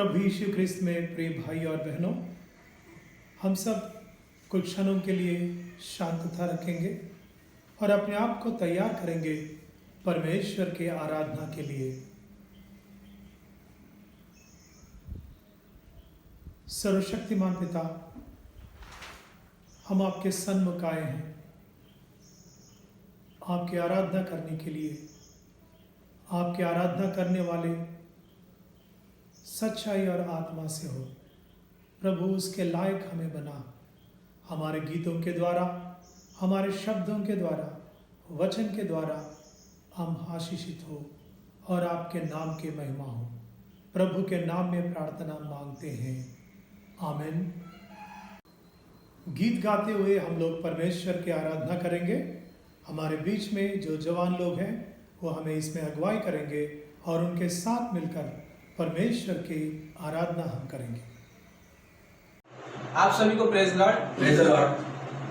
प्रभु यीशु ख्रिस्त में प्रिय भाई और बहनों, हम सब कुछ क्षणों के लिए शांतता रखेंगे और अपने आप को तैयार करेंगे परमेश्वर के आराधना के लिए। सर्वशक्तिमान पिता, हम आपके सन्मुख आए हैं आपकी आराधना करने के लिए। आपकी आराधना करने वाले सच्चाई और आत्मा से हो। प्रभु, उसके लायक हमें बना। हमारे गीतों के द्वारा, हमारे शब्दों के द्वारा, वचन के द्वारा हम आशीषित हो और आपके नाम की महिमा हो। प्रभु के नाम में प्रार्थना मांगते हैं, आमीन। गीत गाते हुए हम लोग परमेश्वर की आराधना करेंगे। हमारे बीच में जो जवान लोग हैं वो हमें इसमें अगुवाई करेंगे और उनके साथ मिलकर परमेश्वर की आराधना हम करेंगे। आप सभी को praise Lord. Praise the Lord.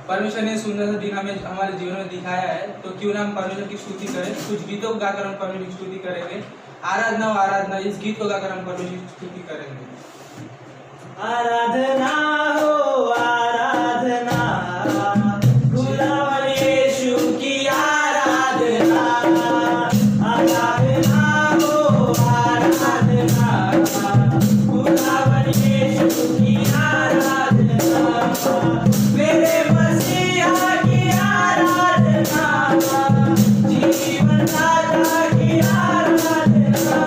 परमेश्वर ने सुंदर सा दिन हमें हमारे जीवन में दिखाया है, तो क्यों ना हम परमेश्वर की स्तुति करें। कुछ गीतों को गाकर हम परमेश्वर की स्तुति करेंगे। आराधना हो आराधना, इस गीत को गाकर हम परमेश्वर की स्तुति करेंगे। आराधना हो आराधना, खुदावन यीशु की आराधना। आराधना हो आराधना, खुदावन यीशु की आराधना। मेरे मसीहा की आराधना, जीवन दाता की आराधना।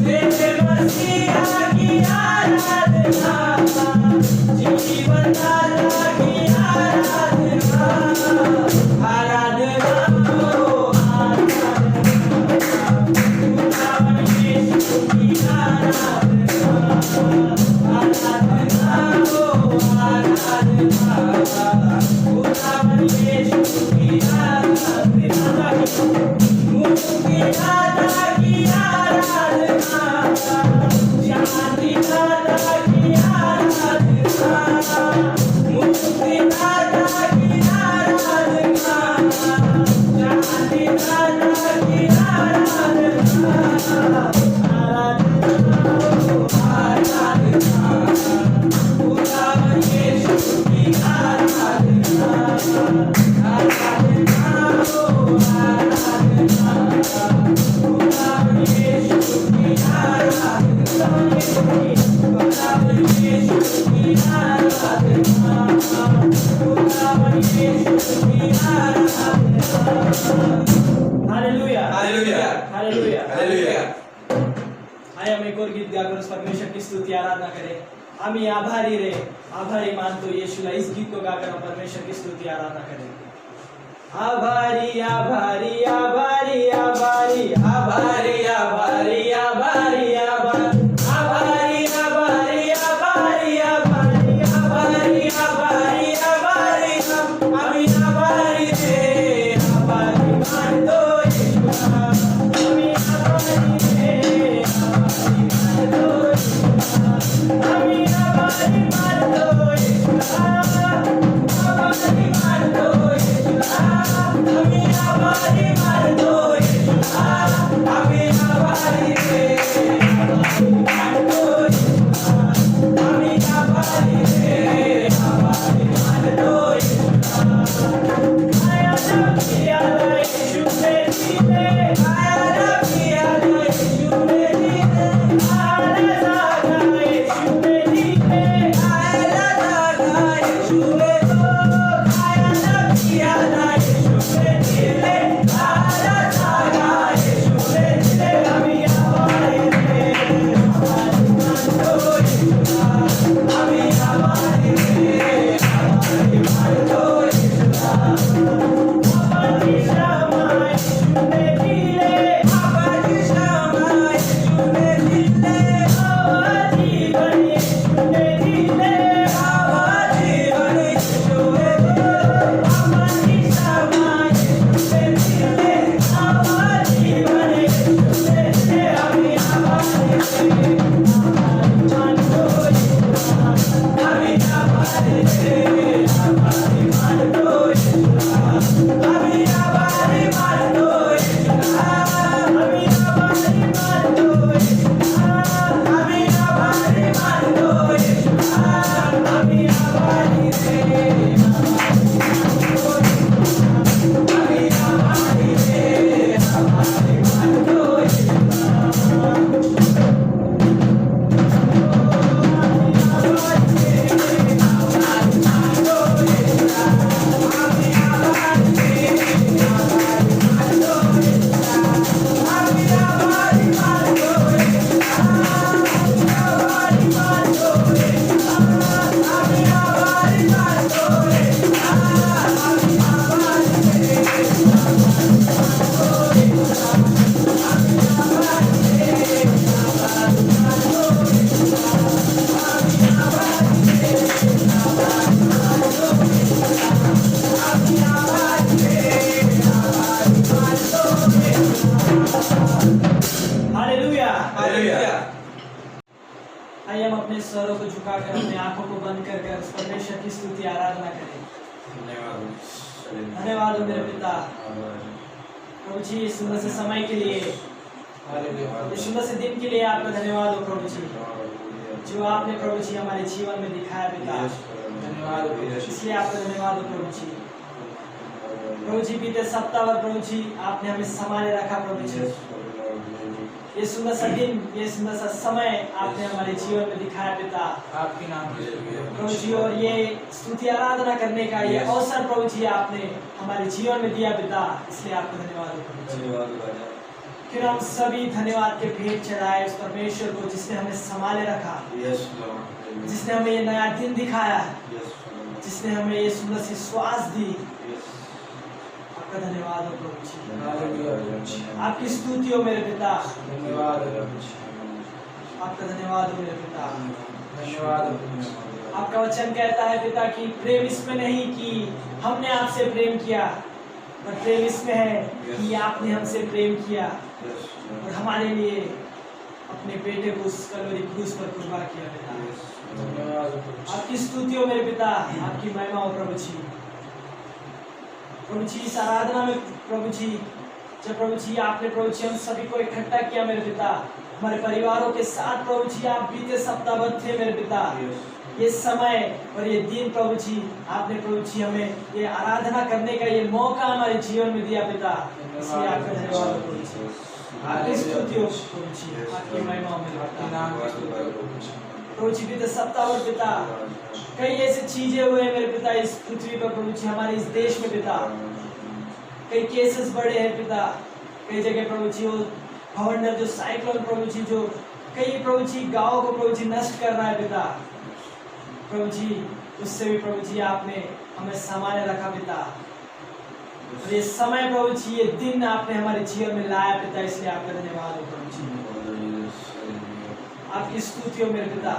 मेरे मसीहा की आराधना, जीवन दाता की आराधना। आराधना हो आराधना, खुदावन यीशु की आराधना। आराधना हो आराधना, खुदावन यीशु की आराधना। मुक्ति दाता की आराधना, शांति दाता की आराधना। मुक्ति दाता की आराधना, शांति दाता की आराधना। आराधना हो आराधना, खुदावन यीशु की आराधना। आराधना हो आराधना, खुदावन यीशु की आराधना। खुदावन यीशु की आराधना, खुदावन यीशु की आराधना। Hallelujah hallelujah hallelujah hallelujah. आइए हम एक और गीत गाकर उस परमेश्वर की स्तुति आराधना करें। आम्ही आभारी रे, आभारी मानतो येशूला। इस गीत को गाकर हम परमेश्वर की स्तुति आराधना करें। आभारी आभारी आभारी आभारी आभारी आभारी आभारी आभारी आभारी आभारी आभारी आभारी आभारी आभारी आभारी। आम्ही आभारी रे, आभारी मानतो येशूला। आम्ही आभारी रे, आभारी मानतो येशूला। आम्ही आभारी मानतो येशूला। आभारी मानतो येशूला। आम्ही आभारी मानतो येशूला। आम्ही झुकाकर अपने आंखों को बंद कर उस परमेश्वर की स्तुति आराधना करें। धन्यवाद हो मेरे पिता प्रभु जी, इस सुंदर से समय के लिए, इस सुंदर से दिन के लिए आपका धन्यवाद हो प्रभु जी, जो आपने प्रभु जी हमारे जीवन में दिखाया पिता। धन्यवाद, इसलिए आपका धन्यवाद हो प्रभु जी। प्रभु जी बीते सप्ताह भर प्रभु जी आपने हमें संभाले रखा प्रभु जी। ये सुंदर सा दिन, ये सुंदर सा समय आपने हमारे जीवन में दिखाया पिता आपके नाम प्रभु जी। और ये स्तुति आराधना करने का ये अवसर प्रभु जी आपने हमारे जीवन में दिया पिता, इसलिए आपको धन्यवाद हो प्रभु जी। फिर हम सभी धन्यवाद के भेंट चढ़ाए उस परमेश्वर को जिसने हमें संभाले रखा, जिसने हमें ये नया दिन दिखाया, जिसने हमें ये सुंदर सी श्वास दी। आपका धन्यवाद हो प्रभु जी, आपकी स्तुति हो मेरे पिता। धन्यवाद, आपका धन्यवाद हो मेरे पिता। धन्यवाद। आपका वचन कहता है पिता कि प्रेम इसमें नहीं कि हमने आपसे प्रेम किया, पर प्रेम इसमें है कि आपने हमसे प्रेम किया और हमारे लिए अपने बेटे को उस कलवरी क्रूस पर कुर्बान किया पिता। धन्यवाद। आपकी स्तुति हो मेरे पिता, आपकी महिमा हो प्रभु जी। प्रभु जी इस आराधना में प्रभु जी, जब प्रभु जी आपने प्रभु जी हम सभी को इकट्ठा किया मेरे पिता, हमारे परिवारों के साथ प्रभु जी आप बीते सप्ताह भर थे मेरे पिता। ये समय और ये दिन प्रभु जी आपने प्रभु जी हमें ये आराधना करने का ये मौका हमारे जीवन में दिया पिता, इसलिए आपका धन्यवाद हो प्रभु जी। आपकी स्तुति हो प्रभु जी, आपकी महिमा हो मेरे पिता। प्रभु जी बीते सप्ताह भर पिता कई ऐसी चीजें हुए मेरे पिता इस पृथ्वी पर प्रभु जी, हमारे इस देश में पिता कई केसेस बढ़े हैं पिता। कई जगह प्रभु जी वो भवंडर जो साइक्लोन प्रभु जी जो कई प्रभु जी गाँव को प्रभु जी नष्ट कर रहा है पिता। प्रभु जी उससे भी प्रभु जी आपने हमें संभाले रखा पिता। और ये समय प्रभु जी ये दिन आपने हमारे जीवन में लाया पिता, इसलिए आपका धन्यवाद हो प्रभु जी। आपकी स्तुति हो मेरे पिता।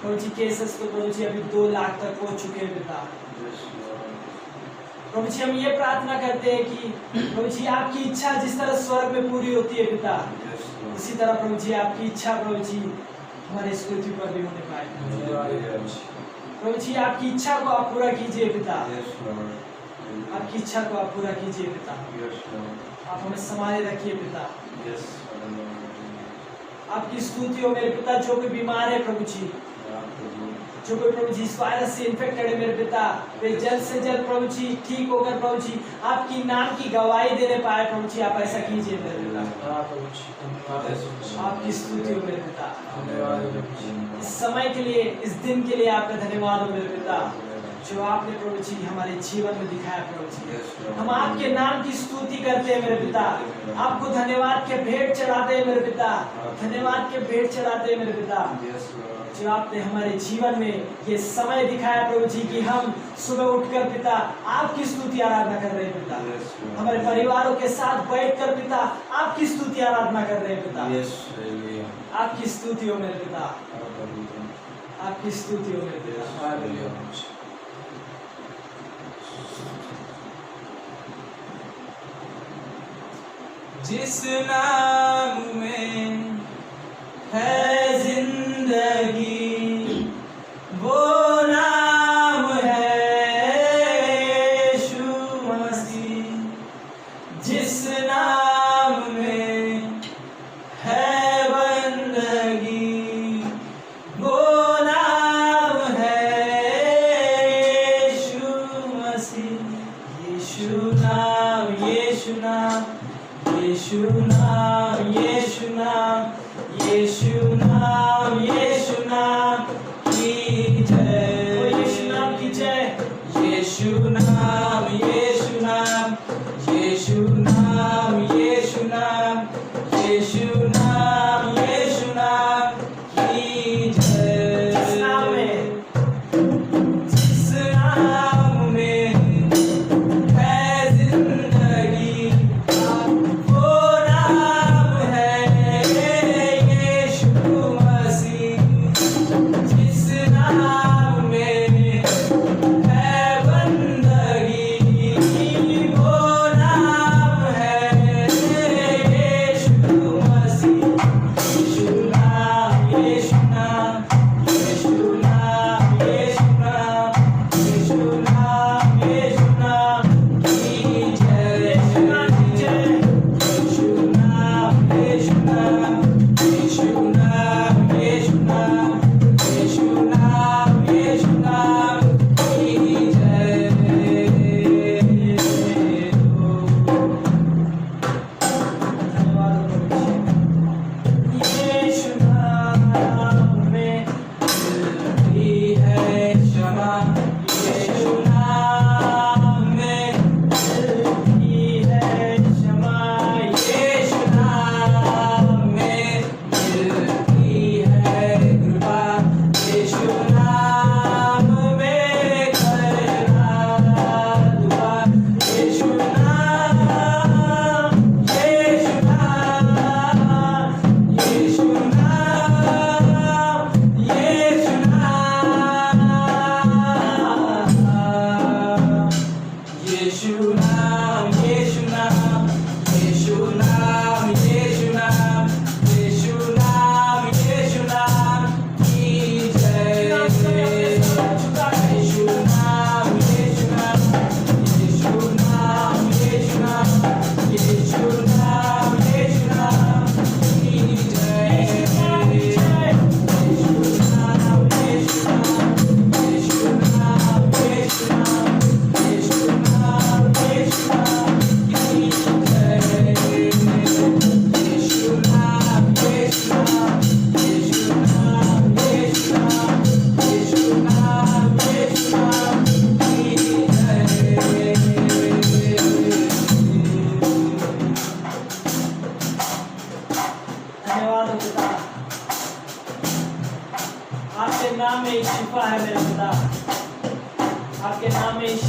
प्रभु जी केसेस तो प्रभु जी अभी 2 लाख तक पहुंच चुके हैं पिता। प्रभु जी हम ये प्रार्थना करते हैं कि प्रभु जी आपकी इच्छा जिस तरह स्वर्ग में पूरी होती है पिता, उसी तरह प्रभु जी आपकी इच्छा प्रभु जी हमारे इस पृथ्वी पर भी होने पाए। प्रभु जी आपकी इच्छा को आप पूरा कीजिए पिता, आपकी इच्छा को आप पूरा कीजिए पिता। आप हमें संभाले रखिए पिता। आपकी स्तुति हो मेरे पिता। जो कोई बीमार है प्रभु जी, जो कोई प्रभु जी इस वायरस से इन्फेक्टेड है मेरे पिता, वे जल्द से जल्द प्रभु जी ठीक होकर प्रभु जी आपकी नाम की गवाही देने पाए प्रभु जी, आप ऐसा कीजिए मेरे पिता। आपकी स्तुति हो मेरे पिता। इस समय के लिए, इस दिन के लिए आपका धन्यवाद हो मेरे पिता, जो आपने प्रभु जी हमारे जीवन में दिखाया प्रभु जी। हम आपके नाम की स्तुति करते हैं मेरे पिता, आपको धन्यवाद के भेंट चढ़ाते हैं मेरे पिता, धन्यवाद के भेंट चढ़ाते हैं मेरे पिता, जो आपने हमारे जीवन में ये समय दिखाया प्रभु जी कि हम सुबह उठकर पिता आपकी स्तुति आराधना कर रहे हैं पिता। हमारे परिवारों के साथ बैठकर पिता आपकी स्तुति आराधना कर रहे हैं पिता। आपकी स्तुति हो मेरे पिता, आपकी स्तुति हो मेरे पिता। जिस नाम में है जिंदगी वो नाम है यीशु मसीह। जिस नाम में है बंदगी वो नाम है यीशु मसीह। यीशु नाम, यीशु नाम, यीशु नाम, यीशु नाम, यीशु नाम, यीशु नाम की जय, यीशु नाम की जय। यीशु नाम, यीशु नाम, यीशु नाम, यीशु नाम, यीशु नाम, यीशु नाम की जय। जिस नाम में, जिस नाम में है जिंदगी वो नाम है यीशु मसीह। जिस नाम में है बंदगी वो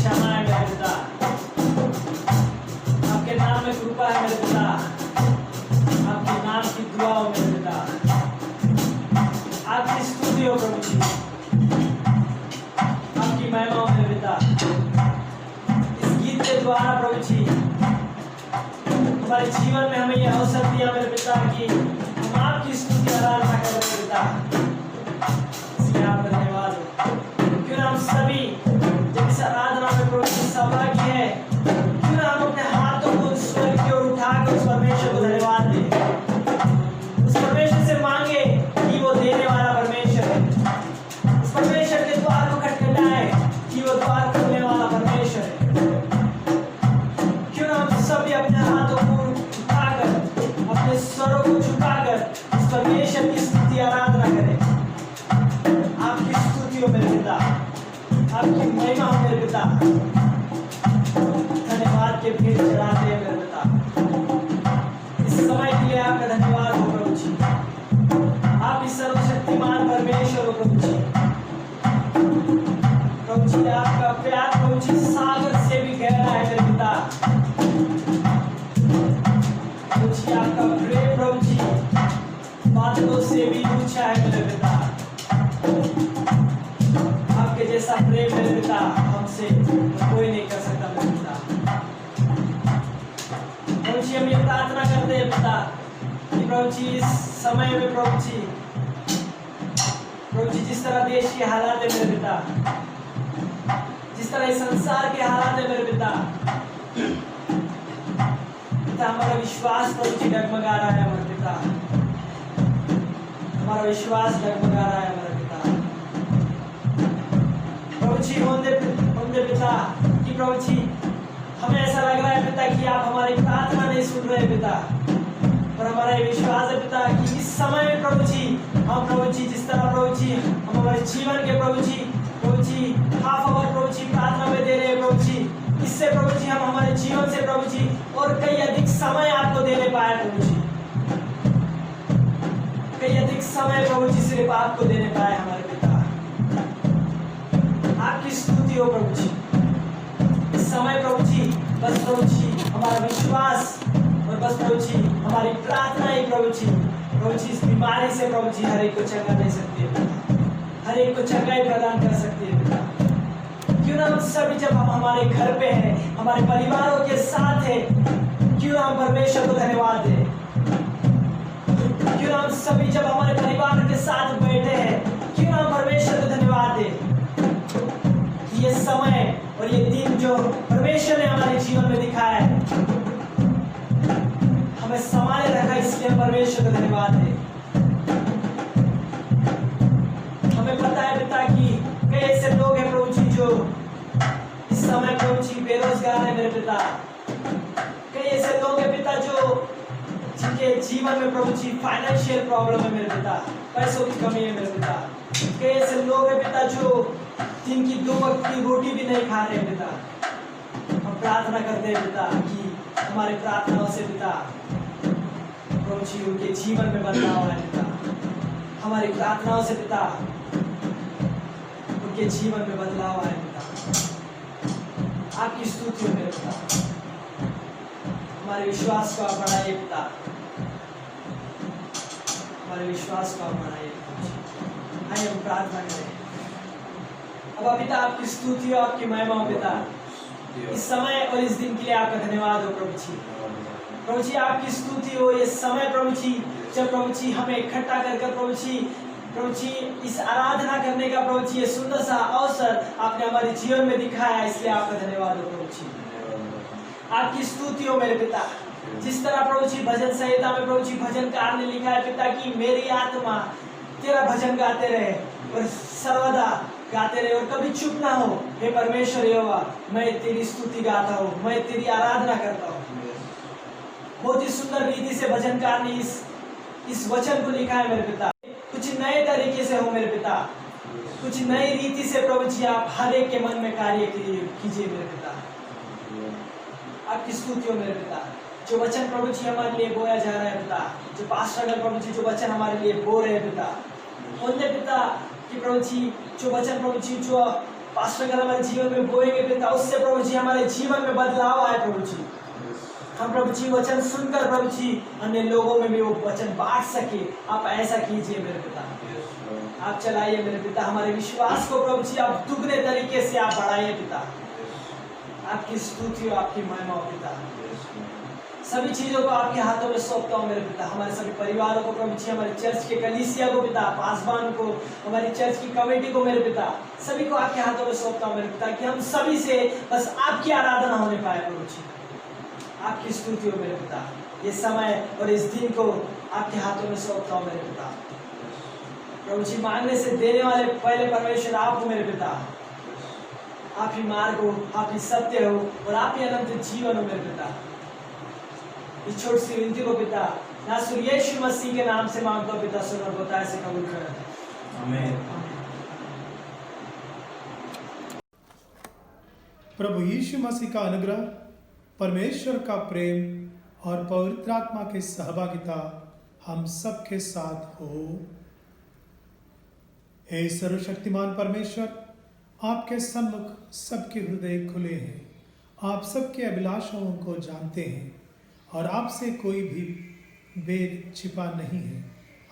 क्षमा है मेरे पिता, आपके नाम में कृपा है मेरे पिता, आपके नाम की दुआ हो मेरे पिता, आपकी स्तुति हो प्रभु जी, आपकी महिमा हो मेरे पिता। इस गीत के द्वारा प्रभु जी हमारे जीवन में हमें यह अवसर दिया मेरे पिता कि हम आपकी स्तुति आराधना करें मेरे पिता, इसलिए आप धन्यवाद हो। क्यों ना हम सभी जब इस आराधना में प्रभु जी सहभागी है, क्यों ना हम अपने हाथों को स्वर्ग की ओर उठाकर उस परमेश्वर को धन्यवाद दें, उस परमेश्वर से मांगे कि वो देने वाला परमेश्वर है, उस परमेश्वर के द्वार को खटखटाए कि वो द्वार खोलने वाला परमेश्वर है। क्यों ना हम सभी अपने हाथों को उठाकर, अपने स्वरों को झुकाकर उस परमेश्वर की स्तुति आराधना करें। आपकी स्तुति हो मेरे पिता, आपकी महिमा हो मेरे पिता, धन्यवाद के भेंट चढ़ाते हैं मेरे पिता। इस समय के लिए आपका धन्यवाद हो प्रभु जी, आप इस सर्वशक्तिमान परमेश्वर हो प्रभु जी। प्रभु जी आपका प्यार प्रभु जी सागर से भी गहरा है मेरे पिता। प्रभु जी आपका प्रेम प्रभु जी बादलों से भी ऊंचा है मेरे पिता। आपके जैसा प्रेम मेरे पिता हमसे कोई नहीं कर सकता मेरे पिता। प्रभु जी हम ये प्रार्थना करते हैं पिता कि प्रभु जी इस समय में प्रभु जी जिस तरह देश के हालात है मेरे पिता, जिस तरह इस संसार के हालात है मेरे पिता, हमारा विश्वास प्रभु जी डगमगा रहा है हमारे पिता, हमारा विश्वास डगमगा रहा है हमारे पिता। प्रभु जी होंदे पिता कि प्रभु जी हमें ऐसा लग रहा है पिता कि आप हमारी प्रार्थना नहीं सुन रहे पिता, और हमारा ये विश्वास है पिता कि इस समय में प्रभु जी हम प्रभु जी जिस तरह प्रभु जी हम हमारे जीवन के प्रभु जी हाफ आवर प्रभु जी प्रार्थना में दे रहे हैं प्रभु जी, इससे प्रभु जी हम हमारे जीवन से प्रभु जी और कई अधिक समय आपको देने पाए प्रभु जी, कई अधिक समय प्रभु जी सिर्फ आपको देने पाए हमारे पिता। आपकी स्तुति हो प्रभु जी। इस समय प्रभु जी बस प्रभु जी हमारा विश्वास और बस प्रभु जी हमारी प्रार्थना ही प्रभु जी इस बीमारी से प्रभु जी हर एक को चंगा दे सकती है पिता, हर एक को चंगाई प्रदान कर सकती है पिता। क्यों ना हम सभी जब हम हमारे घर पे हैं, हमारे परिवारों के साथ हैं, क्यों ना हम परमेश्वर को धन्यवाद दें। क्यों ना हम सभी जब हमारे परिवार के साथ बैठे हैं, क्यों ना हम परमेश्वर को धन्यवाद दें। ये समय और ये दिन जो परमेश्वर ने हमारे जीवन में दिखाया है, हमें संभाले रखा, इसलिए हम परमेश्वर को धन्यवाद दें। हमें पता है पिता कि कई ऐसे लोग हैं प्रभु जी जो इस समय प्रभु जी बेरोजगार है मेरे पिता, कई ऐसे लोग हैं पिता जो जिनके जीवन में प्रभु जी फाइनेंशियल प्रॉब्लम है मेरे पिता, पैसों की कमी है मेरे पिता, कई ऐसे लोग हैं पिता जो जिनकी 2 वक्त की रोटी भी नहीं खा रहे पिता। हम प्रार्थना करते हैं पिता कि हमारी प्रार्थनाओं से पिता प्रभु जी उनके जीवन में बदलाव है पिता, हमारी प्रार्थनाओं से पिता उनके जीवन में बदलाव आए पिता। आपकी स्तुति हो मेरे पिता, हमारे विश्वास को आप बढ़ाइए पिता, हमारे विश्वास को आप बढ़ाइए। आइए हम प्रार्थना करें। अब पिता आपकी स्तुति हो, आपकी महिमा हो पिता, इस समय और इस दिन के लिए आपका धन्यवाद हो प्रभु जी। प्रभु जी आपकी स्तुति हो ये समय प्रभु जी, जब प्रभु जी हमें इकट्ठा कर प्रभु जी इस आराधना करने का प्रभु जी ये सुंदर सा अवसर आपने हमारे जीवन में दिखाया, इसलिए आपका धन्यवाद हो प्रभु जी। आपकी स्तुति हो मेरे पिता, जिस तरह प्रभु जी भजन संहिता में प्रभु जी भजनकार ने लिखा है पिता कि मेरी आत्मा तेरा भजन गाते रहे और सर्वदा गाते रहे और कभी चुप ना हो। हे परमेश्वर यहोवा, मैं तेरी स्तुति गाता हूँ, मैं तेरी आराधना करता हूँ। बहुत ही सुंदर रीति से भजनकार ने इस वचन को लिखा है मेरे पिता। कुछ नए तरीके से हो मेरे पिता, कुछ नई रीति से प्रभु जी आप हर एक के मन में कार्य कीजिए मेरे पिता। आपकी स्तुति हो मेरे पिता। जो वचन प्रभु जी हमारे लिए बोया जा रहा है पिता, जो पास्टर प्रभु जी जो वचन हमारे लिए बो रहे हैं पिता, उनने पिता कि प्रभु जी जो वचन प्रभु जी जो पास्टर अगर हमारे जीवन में बोएंगे पिता, उससे प्रभु जी हमारे जीवन में बदलाव आए प्रभु जी। हम प्रभु जी वचन सुनकर प्रभु जी अन्य लोगों में भी वो वचन बांट सके। आप ऐसा कीजिए मेरे पिता, आप चलाइए मेरे पिता, हमारे विश्वास को प्रभु जी आप दुगने तरीके से आप बढ़ाइए पिता। आपकी स्तुति और आपकी महिमा हो पिता। सभी चीजों को आपके हाथों में सौंपता हूँ मेरे पिता। हमारे सभी परिवारों को प्रभु जी, हमारे चर्च के कलीसिया को पिता, पासवान को, हमारी चर्च की कमेटी को मेरे पिता, सभी को आपके हाथों में सौंपता हूँ मेरे पिता, कि हम सभी से बस आपकी आराधना होने पाए प्रभु जी। आपकी स्तुति हो मेरे पिता। ये समय और इस दिन को आपके हाथों में सौंपता हूँ मेरे पिता। प्रभु जी, मांगने से देने वाले पहले परमेश्वर आप हो मेरे पिता। आप ही मार्ग हो, आप ही सत्य हो और आप ही अनंत जीवन हो मेरे पिता। इस छोटी सी विनती को पिता नासुर यीशु मसीह के नाम से मांगता हूं पिता, सुन और बताए से कबूल कर। आमीन। प्रभु यीशु मसीह का अनुग्रह, परमेश्वर का प्रेम और पवित्र आत्मा की सहभागिता हम सबके साथ हो। हे सर्वशक्तिमान परमेश्वर, आपके सन्मुख सबके हृदय खुले हैं। आप सबके अभिलाषाओं को जानते हैं और आपसे कोई भी भेद छिपा नहीं है।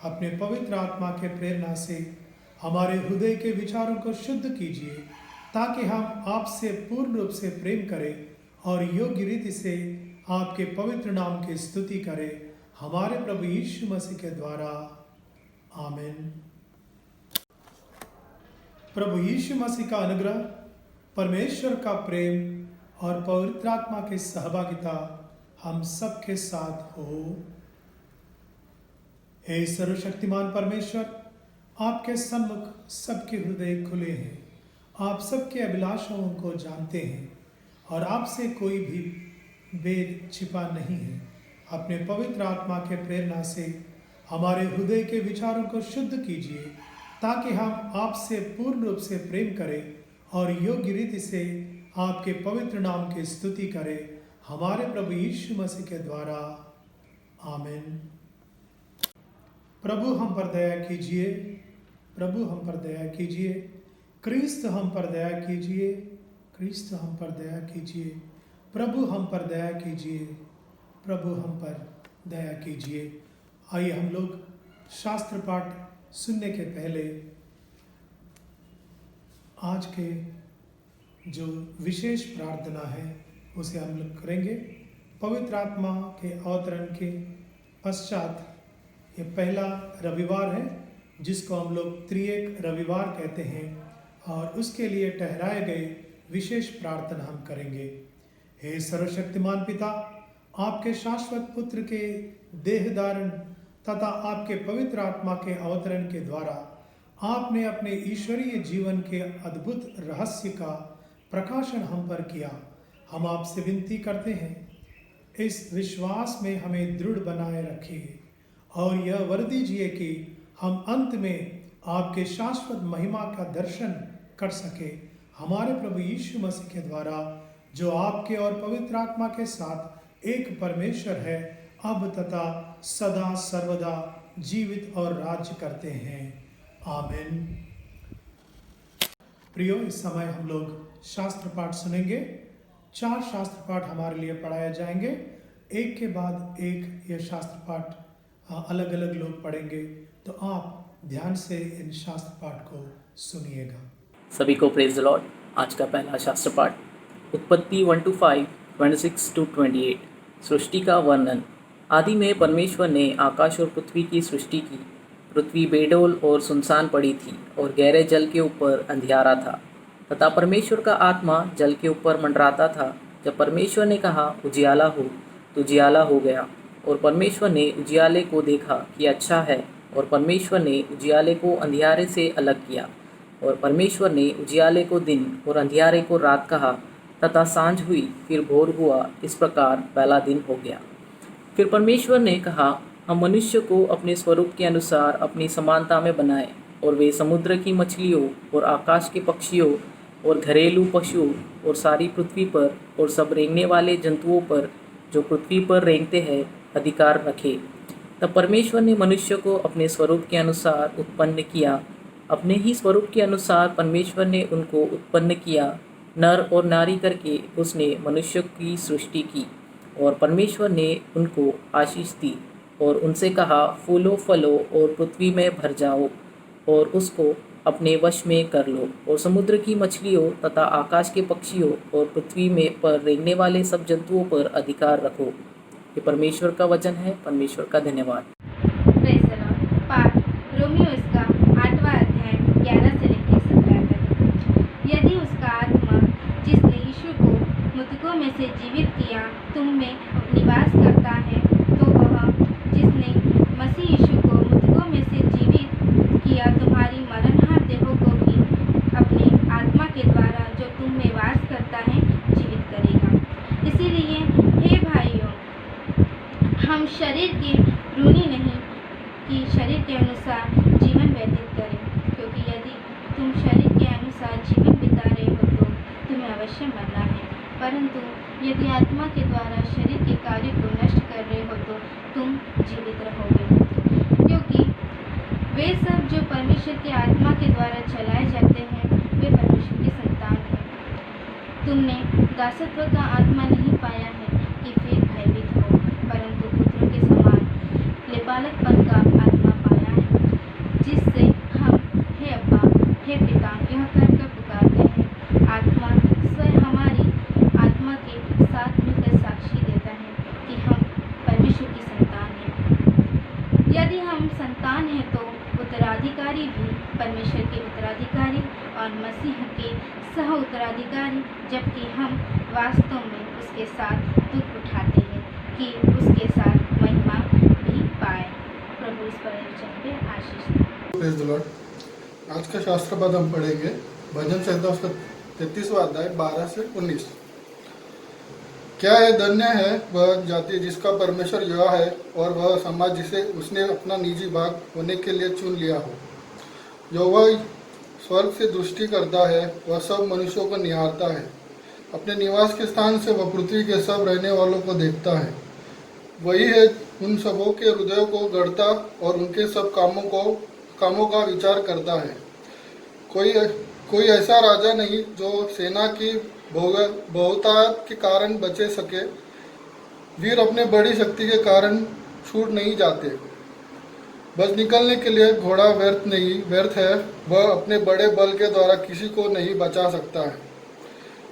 अपने पवित्र आत्मा के प्रेरणा से हमारे हृदय के विचारों को शुद्ध कीजिए, ताकि हम आपसे पूर्ण रूप से प्रेम करें और योग्य रीति से आपके पवित्र नाम की स्तुति करें, हमारे प्रभु यीशु मसीह के द्वारा। आमीन। प्रभु यीशु मसीह का अनुग्रह, परमेश्वर का प्रेम और पवित्र आत्मा की सहभागिता हम सबके साथ हो। हे सर्वशक्तिमान परमेश्वर, आपके सन्मुख सबके हृदय खुले हैं। आप सबके अभिलाषाओं को जानते हैं और आपसे कोई भी भेद छिपा नहीं है। अपने पवित्र आत्मा के प्रेरणा से हमारे हृदय के विचारों को शुद्ध कीजिए, ताकि हम आपसे पूर्ण रूप से प्रेम करें और योग्य रीति से आपके पवित्र नाम की स्तुति करें, हमारे प्रभु यीशु मसीह के द्वारा। आमीन। प्रभु हम पर दया कीजिए, प्रभु हम पर दया कीजिए। क्रिस्त हम पर दया कीजिए, क्रिस्त हम पर दया कीजिए। प्रभु हम पर दया कीजिए, प्रभु हम पर दया कीजिए। आइए हम लोग शास्त्र पाठ सुनने के पहले आज के जो विशेष प्रार्थना है उसे हम लोग करेंगे। पवित्र आत्मा के अवतरण के पश्चात ये पहला रविवार है, जिसको हम लोग त्रिएक रविवार कहते हैं, और उसके लिए ठहराए गए विशेष प्रार्थना हम करेंगे। हे सर्वशक्तिमान पिता, आपके शाश्वत पुत्र के देह धारण तथा आपके पवित्र आत्मा के अवतरण के द्वारा आपने अपने ईश्वरीय जीवन के अद्भुत रहस्य का प्रकाशन हम पर किया। हम आपसे विनती करते हैं, इस विश्वास में हमें दृढ़ बनाए रखिए और यह वर दीजिए कि हम अंत में आपके शाश्वत महिमा का दर्शन कर सके, हमारे प्रभु यीशु मसीह के द्वारा, जो आपके और पवित्र आत्मा के साथ एक परमेश्वर है, अब तथा सदा सर्वदा जीवित और राज्य करते हैं। आमीन। प्रियो, इस समय हम लोग शास्त्र पाठ सुनेंगे। 4 शास्त्र पाठ हमारे लिए पढ़ाए जाएंगे, एक के बाद एक ये शास्त्र पाठ अलग अलग लोग पढ़ेंगे, तो आप ध्यान से इन शास्त्र पाठ को सुनिएगा। सभी को प्रेज द लॉर्ड। आज का पहला शास्त्र पाठ उत्पत्ति 1-5, 26-28। सृष्टि का वर्णन। आदि में परमेश्वर ने आकाश और पृथ्वी की सृष्टि की। पृथ्वी बेडौल और सुनसान पड़ी थी और गहरे जल के ऊपर अंधियारा था, तथा परमेश्वर का आत्मा जल के ऊपर मंडराता था। जब परमेश्वर ने कहा उजियाला हो, तो उजियाला हो गया। और परमेश्वर ने उजियाले को देखा कि अच्छा है, और परमेश्वर ने उजियाले को अंधियारे से अलग किया। और परमेश्वर ने उजियाले को दिन और अंधियारे को रात कहा, तथा सांझ हुई, फिर भोर हुआ। इस प्रकार पहला दिन हो गया। फिर परमेश्वर ने कहा, हम मनुष्य को अपने स्वरूप के अनुसार अपनी समानता में बनाएं, और वे समुद्र की मछलियों और आकाश के पक्षियों और घरेलू पशुओं और सारी पृथ्वी पर और सब रेंगने वाले जंतुओं पर जो पृथ्वी पर रेंगते हैं अधिकार रखे। तब परमेश्वर ने मनुष्य को अपने स्वरूप के अनुसार उत्पन्न किया, अपने ही स्वरूप के अनुसार परमेश्वर ने उनको उत्पन्न किया, नर और नारी करके उसने मनुष्य की सृष्टि की। और परमेश्वर ने उनको आशीष दी और उनसे कहा, फूलो फलो और पृथ्वी में भर जाओ और उसको अपने वश में कर लो और समुद्र की मछलियों तथा आकाश के पक्षियों और पृथ्वी में पर रेंगने वाले सब जंतुओं पर अधिकार रखो। ये परमेश्वर का वचन है। परमेश्वर का धन्यवाद। Praise the Lord. पाठ रोमियो इसका 8वां अध्याय 11 से लेकर 17 तक। यदि उसका आत्मा जिसने यीशु को मृतकों में से जीवित किया तुम में निवास करता है, तो वह जिसने मसीह यीशु को मृतकों में से जीवित किया तुम्हारी मरणहार देहों को भी अपने आत्मा के द्वारा जो तुम में वास करता है जीवित करेगा। इसीलिए हे भाइयों, हम शरीर के ऋणी नहीं कि शरीर के अनुसार जीवन व्यतीत करें, क्योंकि यदि तुम शरीर के अनुसार जीवन बिता रहे हो तो तुम्हें अवश्य मरना है, परंतु यदि आत्मा के द्वारा शरीर के कार्य को नष्ट कर रहे हो तो तुम जीवित रहोगे। क्योंकि वे सब जो परमेश्वर के आत्मा के द्वारा चलाए जाते हैं वे परमेश्वर की संतान हैं। तुमने दासत्व का आत्मा नहीं पाया है कि फिर भयभीत हो, परंतु पुत्रों के समान बालकपन का आत्मा पाया है, जिससे हम हे अब्बा हे पिता यह कहकर पुकारते हैं। आत्मा स्वयं हमारी आत्मा के साथ मिलकर साक्षी देता है कि हम परमेश्वर की संतान हैं। यदि हम संतान हैं तो उत्तराधिकारी भी परमेश्वर के उत्तराधिकारी और मसीह के सह उत्तराधिकारी, जबकि हम वास्तव में उसके साथ दुख उठाते हैं कि उसके साथ महिमा भी पाए। प्रभु इस वचन पे आशीष दे। Praise the Lord. आज का शास्त्र पद हम पढ़ेंगे भजन संहिता उसका 33वां अध्याय 12 से 19। क्या है धन्य है वह जाति जिसका परमेश्वर यहोवा है, और वह समाज जिसे उसने अपना निजी भाग होने के लिए चुन लिया हो। यहोवा स्वर्ग से दृष्टि करता है, वह सब मनुष्यों को निहारता है। अपने निवास के स्थान से वह पृथ्वी के सब रहने वालों को देखता है। वही है उन सबों के हृदयों को गढ़ता और उनके सब कामों का विचार करता है। कोई ऐसा राजा नहीं जो सेना की बहुतायत के कारण बचे सके। वीर अपने बड़ी शक्ति के कारण छूट नहीं जाते। बस निकलने के लिए घोड़ा व्यर्थ है, वह अपने बड़े बल के द्वारा किसी को नहीं बचा सकता है।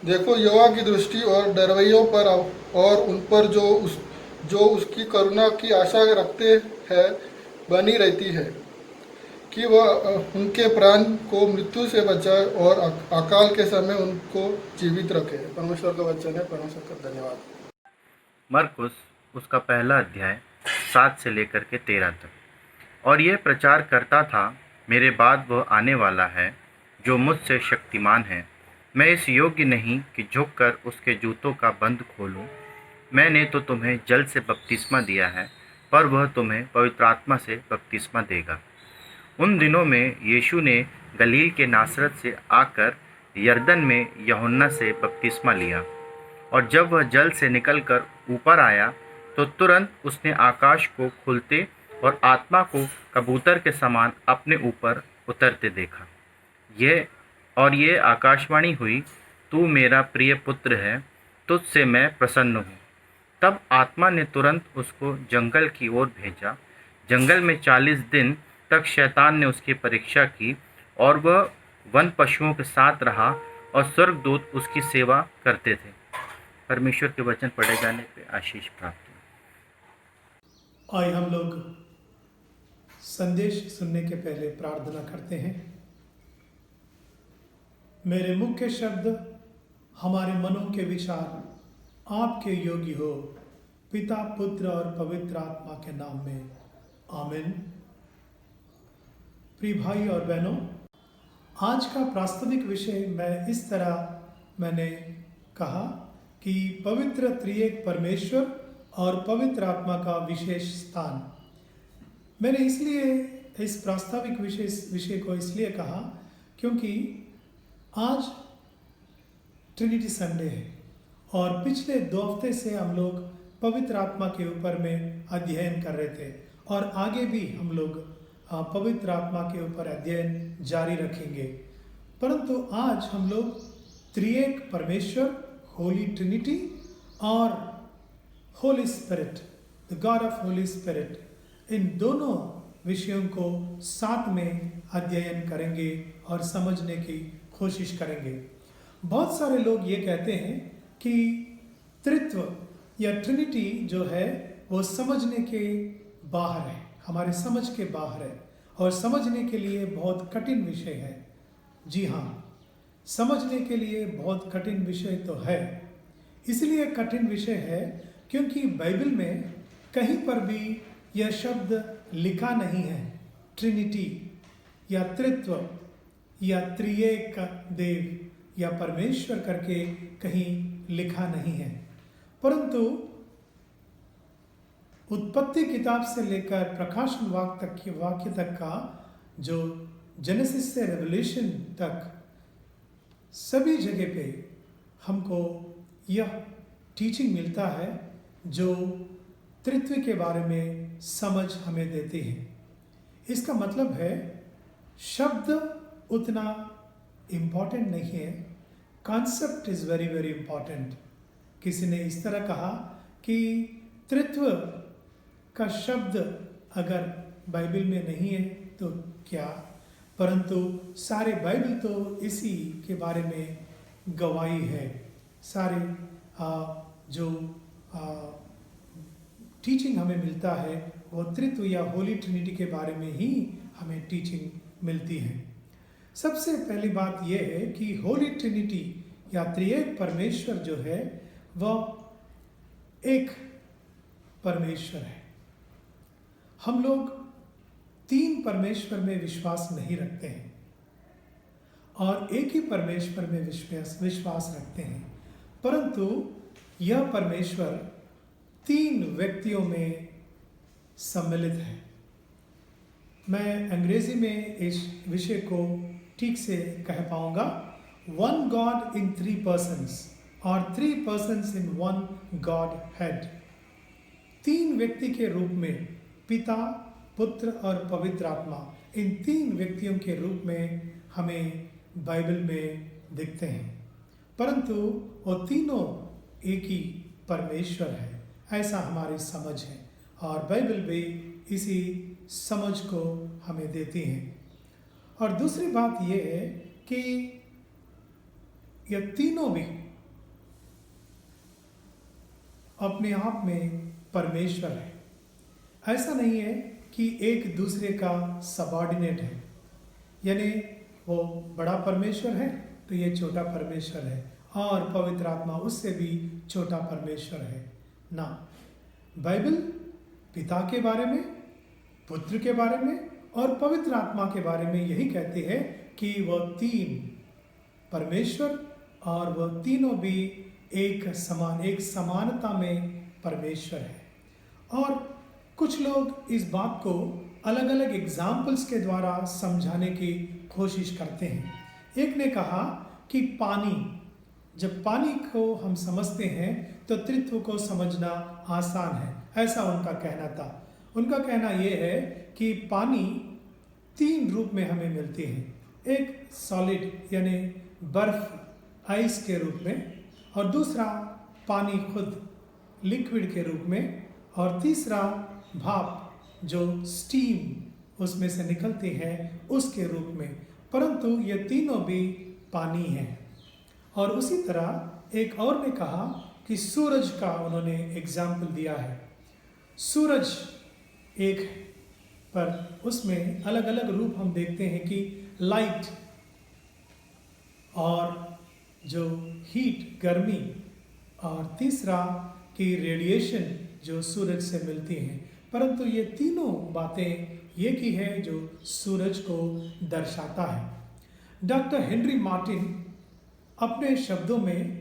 देखो यहोवा की दृष्टि और डरवैयों पर और उन पर जो उसकी करुणा की आशा रखते हैं बनी रहती है, कि वह उनके प्राण को मृत्यु से बचाए और अकाल के समय उनको जीवित रखे। परमेश्वर का वचन है। परमेश्वर का धन्यवाद। मरकुस उसका पहला अध्याय 7 से लेकर के 13 तक। और ये प्रचार करता था, मेरे बाद वह आने वाला है जो मुझसे शक्तिमान है। मैं इस योग्य नहीं कि झुककर उसके जूतों का बंद खोलूं। मैंने तो तुम्हें जल से बपतिस्मा दिया है, पर वह तुम्हें पवित्र आत्मा से बपतिस्मा देगा। उन दिनों में यीशु ने गलील के नासरत से आकर यरदन में यूहन्ना से बपतिस्मा लिया, और जब वह जल से निकलकर ऊपर आया तो तुरंत उसने आकाश को खुलते और आत्मा को कबूतर के समान अपने ऊपर उतरते देखा। ये आकाशवाणी हुई, तू मेरा प्रिय पुत्र है, तुझसे मैं प्रसन्न हूँ। तब आत्मा ने तुरंत उसको जंगल की ओर भेजा। जंगल में 40 दिन तक शैतान ने उसकी परीक्षा की, और वह वन पशुओं के साथ रहा, और स्वर्गदूत उसकी सेवा करते थे। परमेश्वर के वचन पढ़े जाने पे आशीष प्राप्त हो। आइए हम लोग संदेश सुनने के पहले प्रार्थना करते हैं। मेरे मुख्य शब्द, हमारे मनों के विचार आपके योग्य हो, पिता पुत्र और पवित्र आत्मा के नाम में आमीन। प्रिय भाई और बहनों, आज का प्रास्ताविक विषय मैंने कहा कि पवित्र त्रिएक परमेश्वर और पवित्र आत्मा का विशेष स्थान। मैंने इसलिए इस प्रास्ताविक विषय को इसलिए कहा क्योंकि आज ट्रिनिटी संडे है, और पिछले 2 हफ्ते से हम लोग पवित्र आत्मा के ऊपर में अध्ययन कर रहे थे, और आगे भी हम लोग पवित्र आत्मा के ऊपर अध्ययन जारी रखेंगे। परंतु आज हम लोग त्रिएक परमेश्वर, होली ट्रिनिटी और Holy Spirit, the God of Holy Spirit, इन दोनों विषयों को साथ में अध्ययन करेंगे और समझने की कोशिश करेंगे। बहुत सारे लोग ये कहते हैं कि त्रित्व या ट्रिनिटी जो है वो समझने के बाहर है, हमारे समझ के बाहर है और समझने के लिए बहुत कठिन विषय है। जी हाँ, समझने के लिए बहुत कठिन विषय तो है। इसलिए कठिन विषय है क्योंकि बाइबल में कहीं पर भी यह शब्द लिखा नहीं है, ट्रिनिटी या त्रित्व या त्रिएक देव या परमेश्वर करके कहीं लिखा नहीं है। परंतु उत्पत्ति किताब से लेकर प्रकाशन वाक्य तक का जो जेनेसिस से रेवलेशन तक सभी जगह पे हमको यह टीचिंग मिलता है जो त्रित्व के बारे में समझ हमें देती है। इसका मतलब है शब्द उतना इम्पॉर्टेंट नहीं है, concept is very very important. किसी ने इस तरह कहा कि त्रित्व का शब्द अगर बाइबल में नहीं है तो क्या, परंतु सारे बाइबल तो इसी के बारे में गवाही है। सारे जो टीचिंग हमें मिलता है वो त्रित्व या होली ट्रिनिटी के बारे में ही हमें टीचिंग मिलती है। सबसे पहली बात यह है कि होली ट्रिनिटी या त्रिएक परमेश्वर जो है वह एक परमेश्वर है। हम लोग तीन परमेश्वर में विश्वास नहीं रखते हैं और एक ही परमेश्वर में विश्वास रखते हैं, परंतु यह परमेश्वर तीन व्यक्तियों में सम्मिलित है। मैं अंग्रेजी में इस विषय को ठीक से कह पाऊंगा, one God in three persons और three persons in one Godhead. तीन व्यक्ति के रूप में पिता, पुत्र और पवित्र आत्मा, इन तीन व्यक्तियों के रूप में हमें बाइबल में दिखते हैं, परंतु वो तीनों एक ही परमेश्वर है, ऐसा हमारी समझ है और बाइबल भी इसी समझ को हमें देती है। और दूसरी बात यह है कि यह तीनों भी अपने आप में परमेश्वर है। ऐसा नहीं है कि एक दूसरे का सबऑर्डिनेट है, यानी वो बड़ा परमेश्वर है तो ये छोटा परमेश्वर है और पवित्र आत्मा उससे भी छोटा परमेश्वर है ना। बाइबल पिता के बारे में, पुत्र के बारे में और पवित्र आत्मा के बारे में यही कहते हैं कि वह तीन परमेश्वर और वह तीनों भी एक समानता में परमेश्वर है। और कुछ लोग इस बात को अलग अलग एग्जाम्पल्स के द्वारा समझाने की कोशिश करते हैं। एक ने कहा कि पानी, जब पानी को हम समझते हैं तो त्रित्व को समझना आसान है, ऐसा उनका कहना था। उनका कहना यह है कि पानी तीन रूप में हमें मिलती है, एक सॉलिड यानी बर्फ, आइस के रूप में, और दूसरा पानी खुद लिक्विड के रूप में, और तीसरा भाप जो स्टीम उसमें से निकलती है उसके रूप में। परंतु ये तीनों भी पानी हैं। और उसी तरह एक और ने कहा कि सूरज का उन्होंने एग्जाम्पल दिया है। सूरज एक पर उसमें अलग अलग रूप हम देखते हैं कि लाइट और जो हीट, गर्मी, और तीसरा कि रेडिएशन जो सूरज से मिलती हैं। परंतु ये तीनों बातें ये की है जो सूरज को दर्शाता है। डॉक्टर हेनरी मार्टिन अपने शब्दों में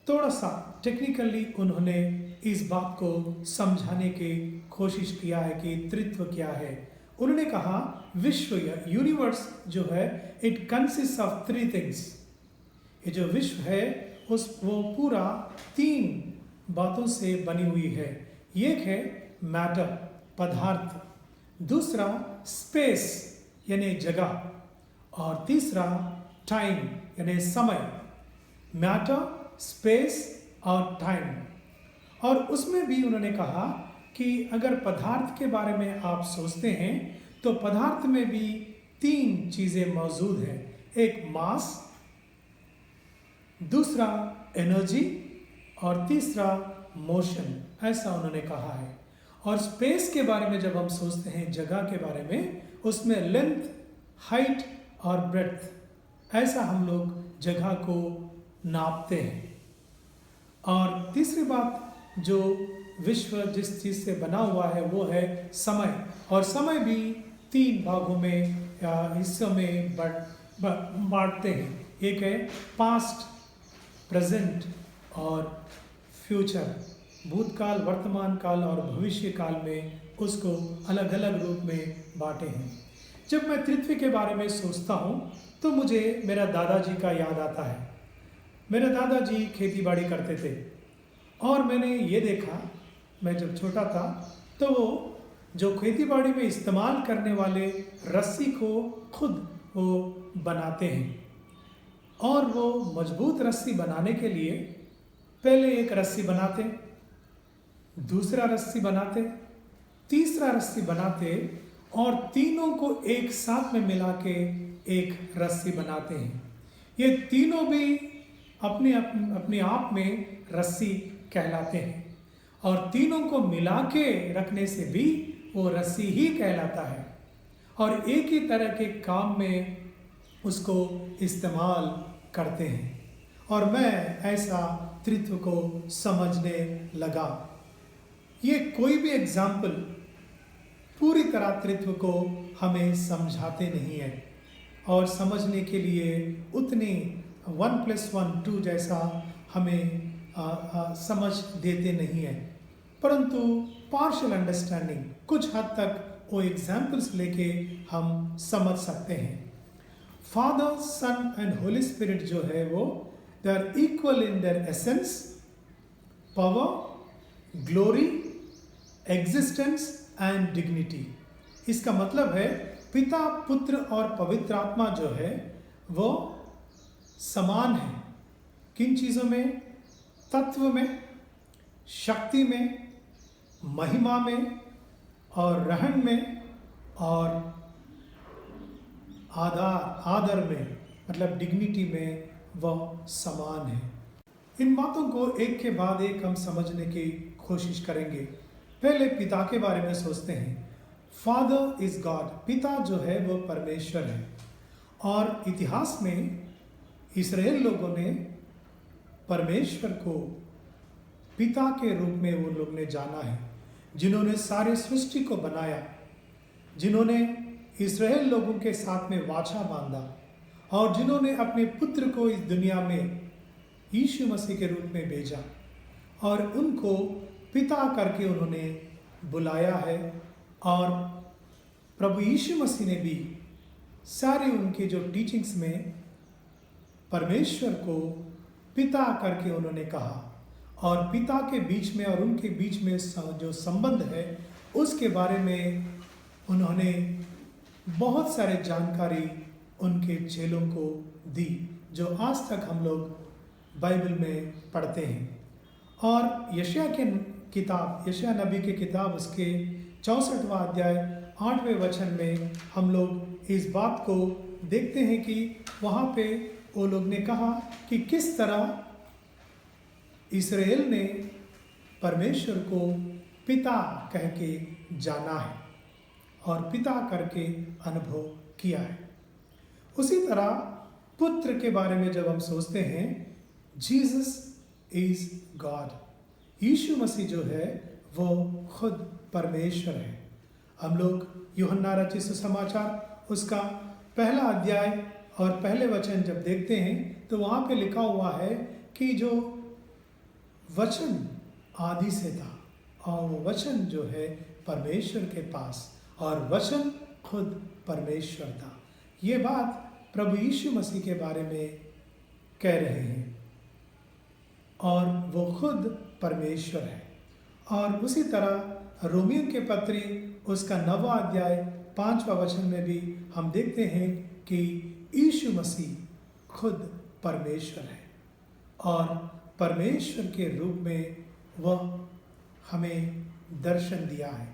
थोड़ा सा टेक्निकली उन्होंने इस बात को समझाने की कोशिश किया है कि त्रित्व क्या है। उन्होंने कहा विश्व या यूनिवर्स जो है it consist of three things. ये जो विश्व है वो पूरा तीन बातों से बनी हुई है। एक है मैटर, पदार्थ, दूसरा स्पेस यानी जगह, और तीसरा टाइम यानी समय। मैटर, स्पेस और टाइम। और उसमें भी उन्होंने कहा कि अगर पदार्थ के बारे में आप सोचते हैं तो पदार्थ में भी 3 चीज़ें मौजूद हैं। एक मास, दूसरा एनर्जी और तीसरा मोशन, ऐसा उन्होंने कहा है। और स्पेस के बारे में जब हम सोचते हैं, जगह के बारे में, उसमें लेंथ, हाइट और ब्रेड्थ, ऐसा हम लोग जगह को नापते हैं। और तीसरी बात, जो विश्व जिस चीज़ से बना हुआ है वो है समय। और समय भी 3 भागों में या हिस्सों में बांटते हैं। एक है पास्ट, प्रेजेंट और फ्यूचर। भूतकाल, वर्तमान काल और भविष्य काल में उसको अलग अलग रूप में बांटे हैं। जब मैं त्रित्व के बारे में सोचता हूँ तो मुझे मेरा दादाजी का याद आता है। मेरे दादाजी खेती बाड़ी करते थे और मैंने ये देखा, मैं जब छोटा था तो वो जो खेती बाड़ी में इस्तेमाल करने वाले रस्सी को खुद वो बनाते हैं। और वो मजबूत रस्सी बनाने के लिए पहले एक रस्सी बनाते, दूसरा रस्सी बनाते, तीसरा रस्सी बनाते और तीनों को एक साथ में मिला के एक रस्सी बनाते हैं। ये तीनों भी अपने आप में रस्सी कहलाते हैं और तीनों को मिला के रखने से भी वो रस्सी ही कहलाता है। और एक ही तरह के काम में उसको इस्तेमाल करते हैं। और मैं ऐसा त्रित्व को समझने लगा। ये कोई भी एग्जाम्पल पूरी तरह त्रित्व को हमें समझाते नहीं है और समझने के लिए उतनी 1+1 2 जैसा हमें समझ देते नहीं है, परंतु पार्शियल अंडरस्टैंडिंग, कुछ हद तक वो एग्जाम्पल्स लेके हम समझ सकते हैं। Father, son and holy spirit जो है वो they are equal in their essence, power, glory, existence and dignity. इसका मतलब है पिता, पुत्र और पवित्र आत्मा जो है वो समान है। किन चीज़ों में? तत्व में, शक्ति में, महिमा में और रहन में और आदर में, मतलब डिग्निटी में वह समान है। इन बातों को एक के बाद एक हम समझने की कोशिश करेंगे। पहले पिता के बारे में सोचते हैं। फादर इज गॉड, पिता जो है वो परमेश्वर है। और इतिहास में इस्राएल लोगों ने परमेश्वर को पिता के रूप में वो लोग ने जाना है, जिन्होंने सारे सृष्टि को बनाया, जिन्होंने इस्राएल लोगों के साथ में वाचा बांधा और जिन्होंने अपने पुत्र को इस दुनिया में यीशु मसीह के रूप में भेजा और उनको पिता करके उन्होंने बुलाया है। और प्रभु यीशु मसीह ने भी सारे उनके जो टीचिंग्स में परमेश्वर को पिता करके उन्होंने कहा और पिता के बीच में और उनके बीच में जो संबंध है उसके बारे में उन्होंने बहुत सारे जानकारी उनके चेलों को दी, जो आज तक हम लोग बाइबल में पढ़ते हैं। और यशायाह नबी की किताब उसके 64वां अध्याय 8वें वचन में हम लोग इस बात को देखते हैं कि वहाँ पे वो लोग ने कहा कि किस तरह इस्राएल ने परमेश्वर को पिता कह के जाना है और पिता करके अनुभव किया है। उसी तरह पुत्र के बारे में जब हम सोचते हैं, जीसस इज गॉड, यीशु मसीह जो है वो खुद परमेश्वर है। हम लोग यूहन्ना रचित सुसमाचार उसका 1 अध्याय और पहले वचन जब देखते हैं तो वहाँ पे लिखा हुआ है कि जो वचन आदि से था और वो वचन जो है परमेश्वर के पास और वचन खुद परमेश्वर था। ये बात प्रभु यीशु मसीह के बारे में कह रहे हैं और वो खुद परमेश्वर है। और उसी तरह रोमियो के पत्री उसका 9वां अध्याय 5वां वचन में भी हम देखते हैं कि यीशु मसीह खुद परमेश्वर है और परमेश्वर के रूप में वह हमें दर्शन दिया है।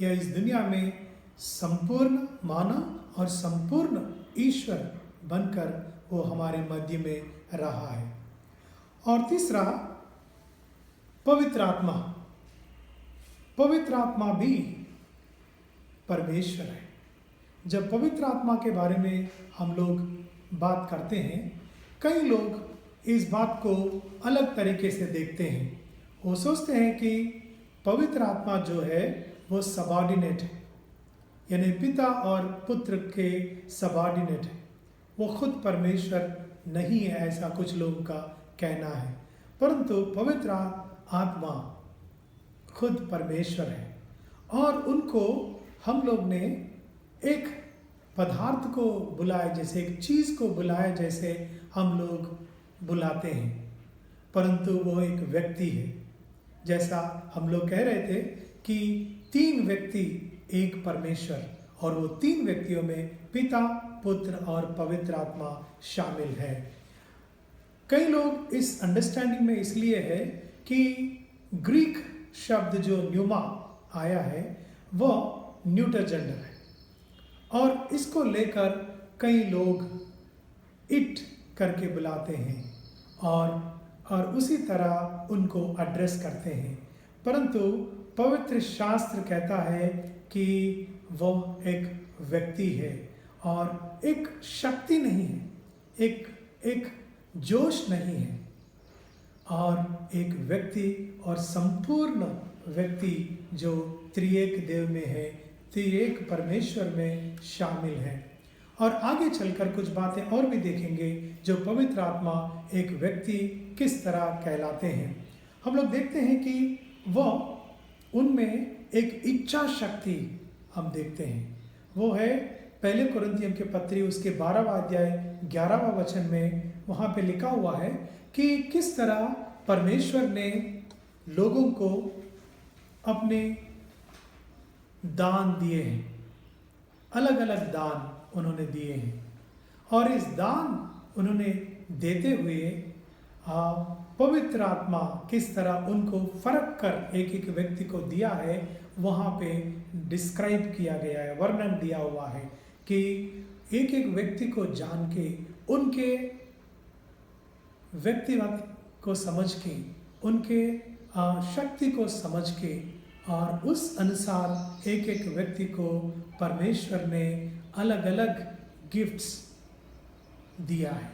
यह इस दुनिया में संपूर्ण मानव और संपूर्ण ईश्वर बनकर वो हमारे मध्य में रहा है। और तीसरा, पवित्र आत्मा। पवित्र आत्मा भी परमेश्वर है। जब पवित्र आत्मा के बारे में हम लोग बात करते हैं, कई लोग इस बात को अलग तरीके से देखते हैं। वो सोचते हैं कि पवित्र आत्मा जो है वो सबऑर्डिनेट है, यानी पिता और पुत्र के सबऑर्डिनेट है, वो खुद परमेश्वर नहीं है, ऐसा कुछ लोगों का कहना है। परंतु पवित्र आत्मा खुद परमेश्वर है और उनको हम लोग ने एक पदार्थ को बुलाया, जैसे एक चीज़ को बुलाया जैसे हम लोग बुलाते हैं, परंतु वो एक व्यक्ति है। जैसा हम लोग कह रहे थे कि 3 व्यक्ति एक परमेश्वर, और वो 3 व्यक्तियों में पिता, पुत्र और पवित्र आत्मा शामिल है। कई लोग इस अंडरस्टैंडिंग में इसलिए है कि ग्रीक शब्द जो न्यूमा आया है वह न्यूटर जेंडर है और इसको लेकर कई लोग इट करके बुलाते हैं और उसी तरह उनको एड्रेस करते हैं। परंतु पवित्र शास्त्र कहता है कि वह एक व्यक्ति है और एक शक्ति नहीं है, एक जोश नहीं है, और एक व्यक्ति और संपूर्ण व्यक्ति जो त्रिएक देव में है, त्रिएक परमेश्वर में शामिल है। और आगे चलकर कुछ बातें और भी देखेंगे जो पवित्र आत्मा एक व्यक्ति किस तरह कहलाते हैं। हम लोग देखते हैं कि वह उनमें एक इच्छा शक्ति हम देखते हैं। वो है पहले कुरिन्थियों के पत्री उसके 12वां अध्याय 11वां वचन में, वहाँ पे लिखा हुआ है कि किस तरह परमेश्वर ने लोगों को अपने दान दिए हैं, अलग अलग दान उन्होंने दिए हैं, और इस दान उन्होंने देते हुए पवित्र आत्मा किस तरह उनको फर्क कर एक एक व्यक्ति को दिया है, वहाँ पे डिस्क्राइब किया गया है, वर्णन दिया हुआ है कि एक एक व्यक्ति को जान के, उनके व्यक्तिगत को समझ के, उनके शक्ति को समझ के, और उस अनुसार एक एक व्यक्ति को परमेश्वर ने अलग अलग गिफ्ट्स दिया है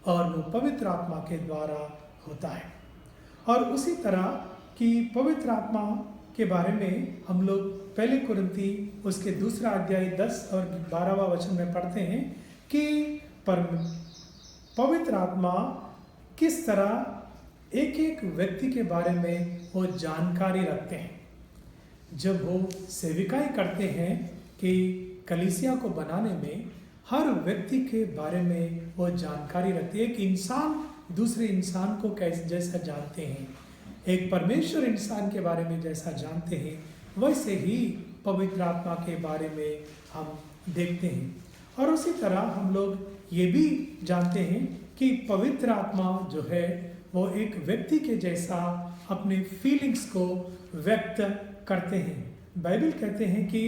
और वो पवित्र आत्मा के द्वारा होता है। और उसी तरह कि पवित्र आत्मा के बारे में हम लोग पहले कुरिन्थी उसके 2 अध्याय 10 और 12वां वचन में पढ़ते हैं कि पवित्र आत्मा किस तरह एक एक व्यक्ति के बारे में वो जानकारी रखते हैं। जब वो सेविकाई करते हैं कि कलीसिया को बनाने में हर व्यक्ति के बारे में वो जानकारी रखती है। एक इंसान दूसरे इंसान को कैसे जैसा जानते हैं, एक परमेश्वर इंसान के बारे में जैसा जानते हैं, वैसे ही पवित्र आत्मा के बारे में हम देखते हैं। और उसी तरह हम लोग ये भी जानते हैं कि पवित्र आत्मा जो है वो एक व्यक्ति के जैसा अपने फीलिंग्स को व्यक्त करते हैं। बाइबल कहते हैं कि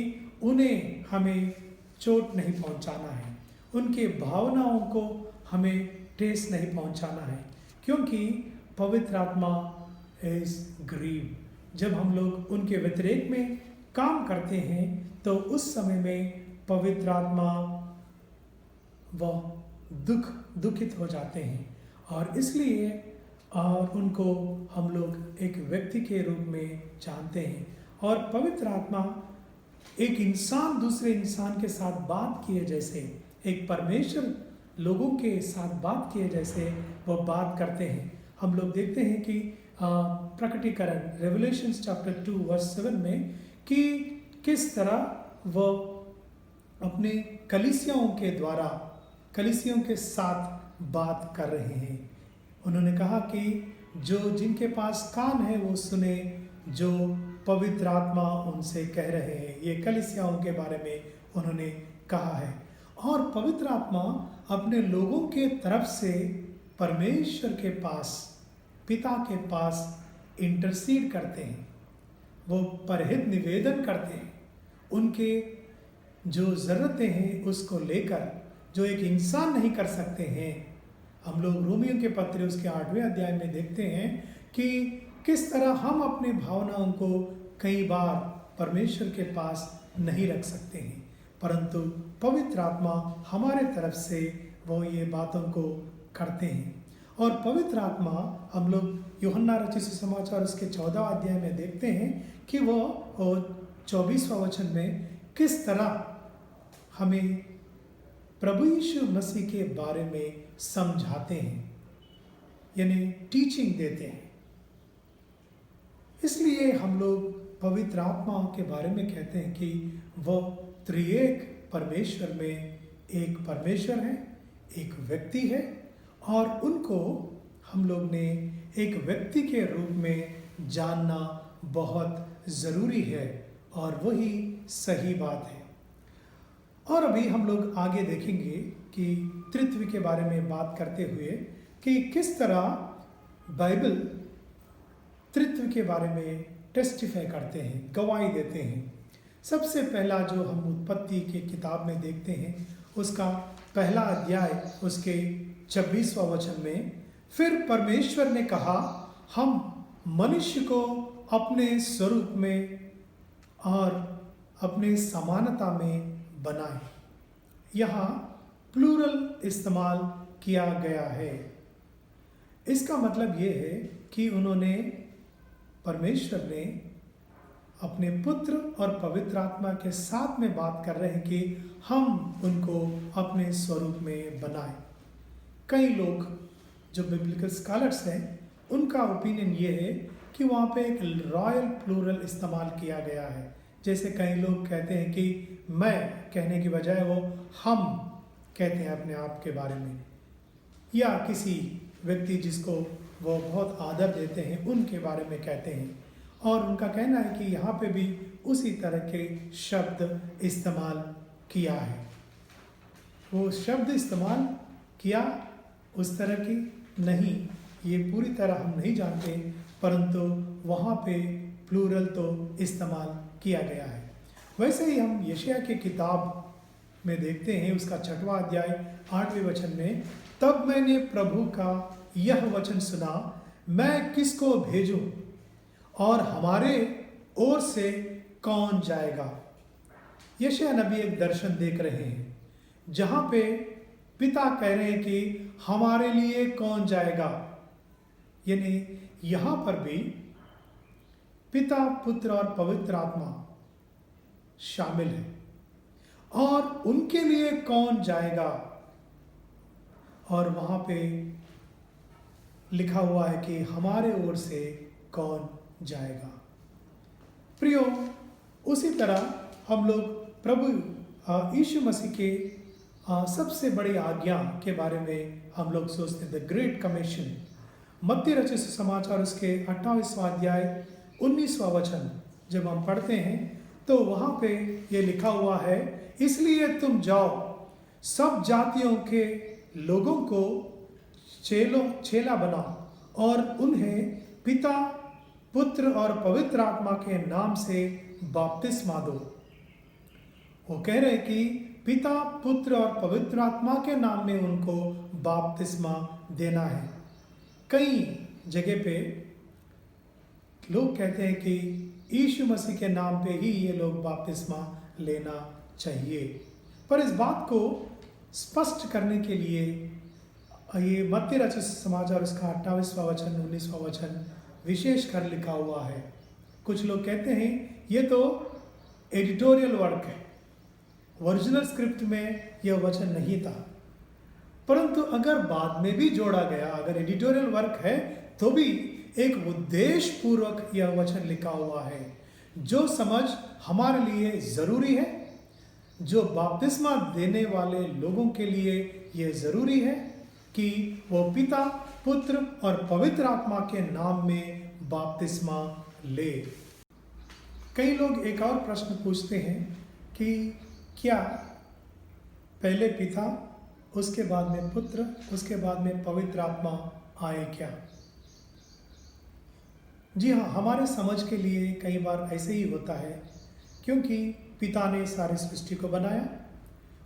उन्हें हमें चोट नहीं पहुंचाना है, उनके भावनाओं को हमें ठेस नहीं पहुंचाना है, क्योंकि पवित्र आत्मा इज ग्रीव। जब हम लोग उनके व्यतिरेक में काम करते हैं तो उस समय में पवित्र आत्मा वह दुखित हो जाते हैं, और इसलिए और उनको हम लोग एक व्यक्ति के रूप में जानते हैं। और पवित्र आत्मा एक इंसान दूसरे इंसान के साथ बात किए जैसे, एक परमेश्वर लोगों के साथ बात किए जैसे वो बात करते हैं। हम लोग देखते हैं कि प्रकटीकरण रेवलेशंस चैप्टर 2 वर्स 7 में कि किस तरह वो अपने कलीसियाओं के द्वारा कलीसियों के साथ बात कर रहे हैं। उन्होंने कहा कि जो जिनके पास कान है वो सुने, जो पवित्र आत्मा उनसे कह रहे हैं। ये कलीसियाओं के बारे में उन्होंने कहा है। और पवित्र आत्मा अपने लोगों के तरफ से परमेश्वर के पास, पिता के पास इंटरसीड करते हैं। वो परहित निवेदन करते हैं, उनके जो ज़रूरतें हैं उसको लेकर, जो एक इंसान नहीं कर सकते हैं। हम लोग रोमियो के पत्र उसके 8वें अध्याय में देखते हैं कि किस तरह हम अपने भावनाओं को कई बार परमेश्वर के पास नहीं रख सकते हैं, परंतु पवित्र आत्मा हमारे तरफ से वो ये बातों को करते हैं। और पवित्र आत्मा हम लोग यूहन्ना रचित सुसमाचार उसके 14 अध्याय में देखते हैं कि वो 24वां वचन में किस तरह हमें प्रभु यीशु मसीह के बारे में समझाते हैं, यानी टीचिंग देते हैं। इसलिए हम लोग पवित्र आत्मा के बारे में कहते हैं कि वह त्रिएक परमेश्वर में एक परमेश्वर है, एक व्यक्ति है, और उनको हम लोग ने एक व्यक्ति के रूप में जानना बहुत ज़रूरी है, और वही सही बात है। और अभी हम लोग आगे देखेंगे कि त्रित्व के बारे में बात करते हुए कि किस तरह बाइबल त्रित्व के बारे में टेस्टिफाई करते हैं, गवाही देते हैं। सबसे पहला जो हम उत्पत्ति के किताब में देखते हैं, उसका पहला अध्याय उसके 26वां वचन में, फिर परमेश्वर ने कहा, हम मनुष्य को अपने स्वरूप में और अपने समानता में बनाए। यहाँ प्लूरल इस्तेमाल किया गया है। इसका मतलब ये है कि उन्होंने, परमेश्वर ने अपने पुत्र और पवित्र आत्मा के साथ में बात कर रहे हैं कि हम उनको अपने स्वरूप में बनाए। कई लोग जो बिब्लिकल स्कॉलर्स हैं, उनका ओपिनियन ये है कि वहाँ पे एक रॉयल प्लूरल इस्तेमाल किया गया है। जैसे कई लोग कहते हैं कि मैं कहने की बजाय वो हम कहते हैं अपने आप के बारे में, या किसी व्यक्ति जिसको वो बहुत आदर देते हैं उनके बारे में कहते हैं। और उनका कहना है कि यहाँ पे भी उसी तरह के शब्द इस्तेमाल किया है। वो शब्द इस्तेमाल किया उस तरह की नहीं, ये पूरी तरह हम नहीं जानते, परंतु वहाँ पे प्लूरल तो इस्तेमाल किया गया है। वैसे ही हम यशायाह की किताब में देखते हैं, उसका 6वां अध्याय 8वें वचन में, तब मैंने प्रभु का यह वचन सुना, मैं किसको भेजूं और हमारे ओर से कौन जाएगा। यशायाह नबी एक दर्शन देख रहे हैं जहाँ पे पिता कह रहे हैं कि हमारे लिए कौन जाएगा, यानी यहाँ पर भी पिता, पुत्र और पवित्र आत्मा शामिल है। और उनके लिए कौन जाएगा, और वहाँ पे लिखा हुआ है कि हमारे ओर से कौन जाएगा। प्रियो, उसी तरह हम लोग प्रभु यीशु मसीह के सबसे बड़ी आज्ञा के बारे में हम लोग सोचते हैं, द ग्रेट कमीशन। मत्ती रचित सुसमाचार उसके 28वां अध्याय 19वां वचन जब हम पढ़ते हैं तो वहाँ पे ये लिखा हुआ है, इसलिए तुम जाओ, सब जातियों के लोगों को चेला बनाओ और उन्हें पिता, पुत्र और पवित्र आत्मा के नाम से बपतिस्मा दो। वो कह रहे कि पिता, पुत्र और पवित्र आत्मा के नाम में उनको बपतिस्मा देना है। कई जगह पे लोग कहते हैं कि यीशु मसीह के नाम पे ही ये लोग बपतिस्मा लेना चाहिए, पर इस बात को स्पष्ट करने के लिए ये मत्ती रचित समाचार उसका 28वां वचन 19वां वचन विशेष कर लिखा हुआ है। कुछ लोग कहते हैं ये तो एडिटोरियल वर्क है, ओरिजिनल स्क्रिप्ट में यह वचन नहीं था, परंतु अगर बाद में भी जोड़ा गया, अगर एडिटोरियल वर्क है तो भी एक उद्देश्य पूर्वक यह वचन लिखा हुआ है, जो समझ हमारे लिए ज़रूरी है, जो बपतिस्मा देने वाले लोगों के लिए यह ज़रूरी है कि वो पिता, पुत्र और पवित्र आत्मा के नाम में बपतिस्मा ले। कई लोग एक और प्रश्न पूछते हैं कि क्या पहले पिता, उसके बाद में पुत्र, उसके बाद में पवित्र आत्मा आए क्या? जी हाँ, हमारे समझ के लिए कई बार ऐसे ही होता है, क्योंकि पिता ने सारी सृष्टि को बनाया,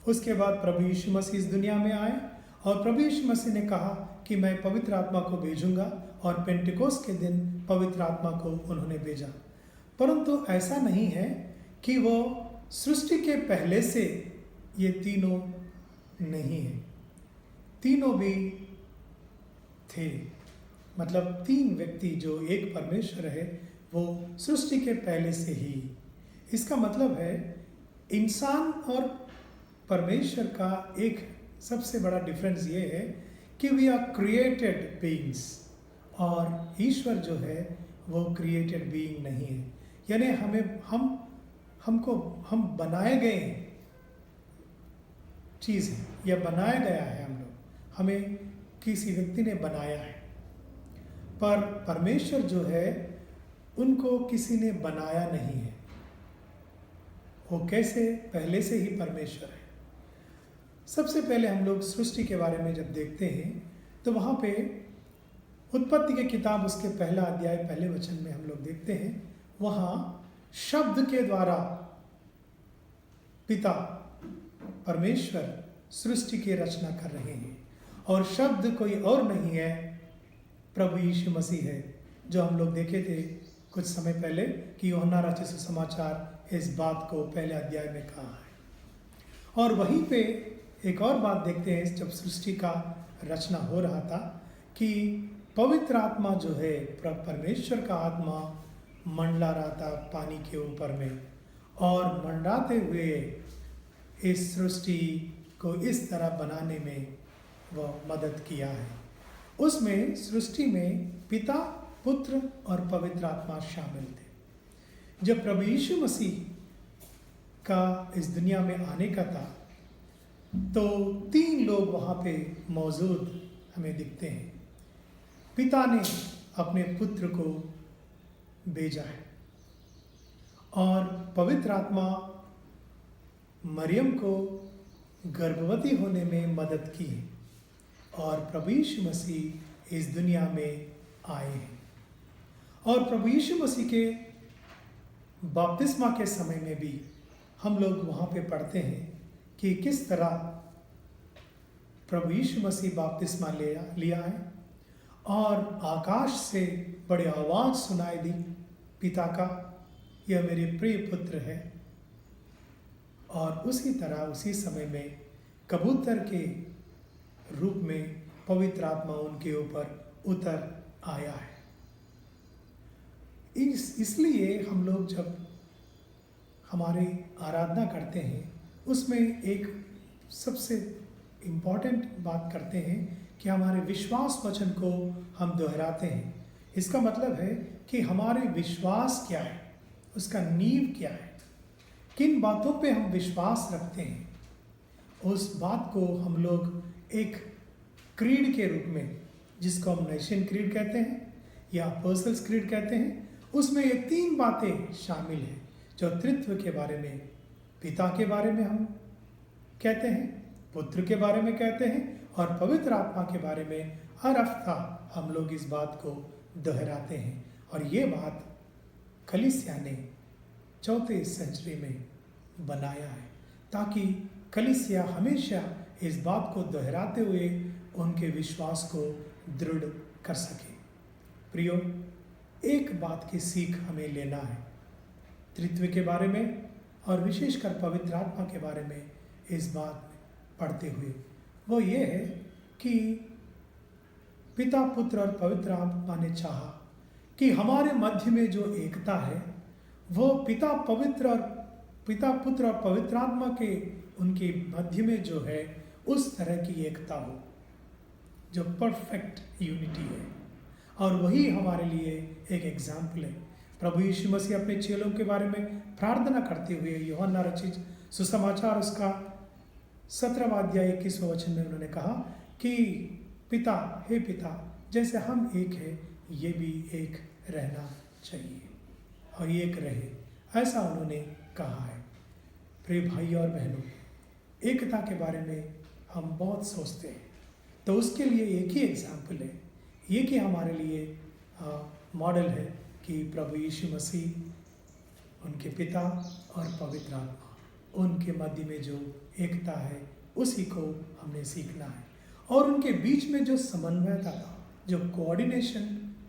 उसके बाद प्रभु यीशु मसीह इस दुनिया में आए और प्रभु यीशु मसीह ने कहा कि मैं पवित्र आत्मा को भेजूंगा, और पेंटिकोस के दिन पवित्र आत्मा को उन्होंने भेजा। परंतु ऐसा नहीं है कि वो सृष्टि के पहले से ये तीनों नहीं है, तीनों भी थे। मतलब तीन व्यक्ति जो एक परमेश्वर है वो सृष्टि के पहले से ही। इसका मतलब है इंसान और परमेश्वर का एक सबसे बड़ा डिफरेंस ये है कि वी आर क्रिएटेड बीइंग्स, और ईश्वर जो है वो क्रिएटेड बीइंग नहीं है। यानी हम बनाए गए चीज़ है या बनाया गया है, हमें किसी व्यक्ति ने बनाया है, पर परमेश्वर जो है उनको किसी ने बनाया नहीं है। वो कैसे? पहले से ही परमेश्वर है। सबसे पहले हम लोग सृष्टि के बारे में जब देखते हैं तो वहाँ पे उत्पत्ति की किताब उसके पहला अध्याय पहले वचन में हम लोग देखते हैं, वहाँ शब्द के द्वारा पिता परमेश्वर सृष्टि की रचना कर रहे हैं, और शब्द कोई और नहीं है, प्रभु यीशु मसीह है, जो हम लोग देखे थे कुछ समय पहले कि यूहन्ना रचित सुसमाचार इस बात को पहले अध्याय में कहा है। और वहीं पे एक और बात देखते हैं, जब सृष्टि का रचना हो रहा था कि पवित्र आत्मा जो है, परमेश्वर का आत्मा मंडला रहा था पानी के ऊपर में, और मंडराते हुए इस सृष्टि को इस तरह बनाने में वह मदद किया है। उसमें सृष्टि में पिता, पुत्र और पवित्र आत्मा शामिल थे। जब प्रभु यीशु मसीह का इस दुनिया में आने का था तो तीन लोग वहाँ पे मौजूद हमें दिखते हैं। पिता ने अपने पुत्र को भेजा है, और पवित्र आत्मा मरियम को गर्भवती होने में मदद की है, और प्रभु यीशु मसीह इस दुनिया में आए हैं। और प्रभु यीशु मसीह के बपतिस्मा के समय में भी हम लोग वहाँ पे पढ़ते हैं कि किस तरह प्रभु यीशु मसीह बपतिस्मा लिया है, और आकाश से बड़ी आवाज़ सुनाई दी पिता का, यह मेरे प्रिय पुत्र है। और उसी तरह उसी समय में कबूतर के रूप में पवित्र आत्मा उनके ऊपर उतर आया है। इसलिए हम लोग जब हमारी आराधना करते हैं उसमें एक सबसे इम्पॉर्टेंट बात करते हैं कि हमारे विश्वास वचन को हम दोहराते हैं। इसका मतलब है कि हमारे विश्वास क्या है, उसका नींव क्या है, किन बातों पे हम विश्वास रखते हैं, उस बात को हम लोग एक क्रीड के रूप में, जिसको हम नेशन क्रीड कहते हैं या अपोस्टल्स क्रीड कहते हैं, उसमें ये तीन बातें शामिल हैं जो त्रित्व के बारे में, पिता के बारे में हम कहते हैं, पुत्र के बारे में कहते हैं, और पवित्र आत्मा के बारे में हर हफ्ता हम लोग इस बात को दोहराते हैं। और ये बात कलीसिया ने 4वीं सेंचुरी में बनाया है, ताकि कलीसिया हमेशा इस बात को दोहराते हुए उनके विश्वास को दृढ़ कर सके। प्रियो, एक बात की सीख हमें लेना है त्रित्व के बारे में, और विशेषकर पवित्र आत्मा के बारे में इस बात पढ़ते हुए, वो ये है कि पिता, पुत्र और पवित्र आत्मा ने चाहा कि हमारे मध्य में जो एकता है वो पिता, पुत्र और पवित्र आत्मा के उनके मध्य में जो है उस तरह की एकता हो जो परफेक्ट यूनिटी है। और वही हमारे लिए एक एग्जाम्पल है। प्रभु यीशु मसीह अपने चेलों के बारे में प्रार्थना करते हुए यूहन्ना रचित सुसमाचार उसका 17वां अध्याय 21वें वचन में उन्होंने कहा कि पिता, हे पिता, जैसे हम एक है ये भी एक रहना चाहिए। और एक रहे, ऐसा उन्होंने कहा है। प्रिय भाई और बहनों, एकता के बारे में हम बहुत सोचते हैं, तो उसके लिए एक ही एग्जाम्पल है, ये कि हमारे लिए मॉडल है कि प्रभु यीशु मसीह, उनके पिता और पवित्र आत्मा, उनके मध्य में जो एकता है उसी को हमने सीखना है। और उनके बीच में जो समन्वयता था, जो कोऑर्डिनेशन,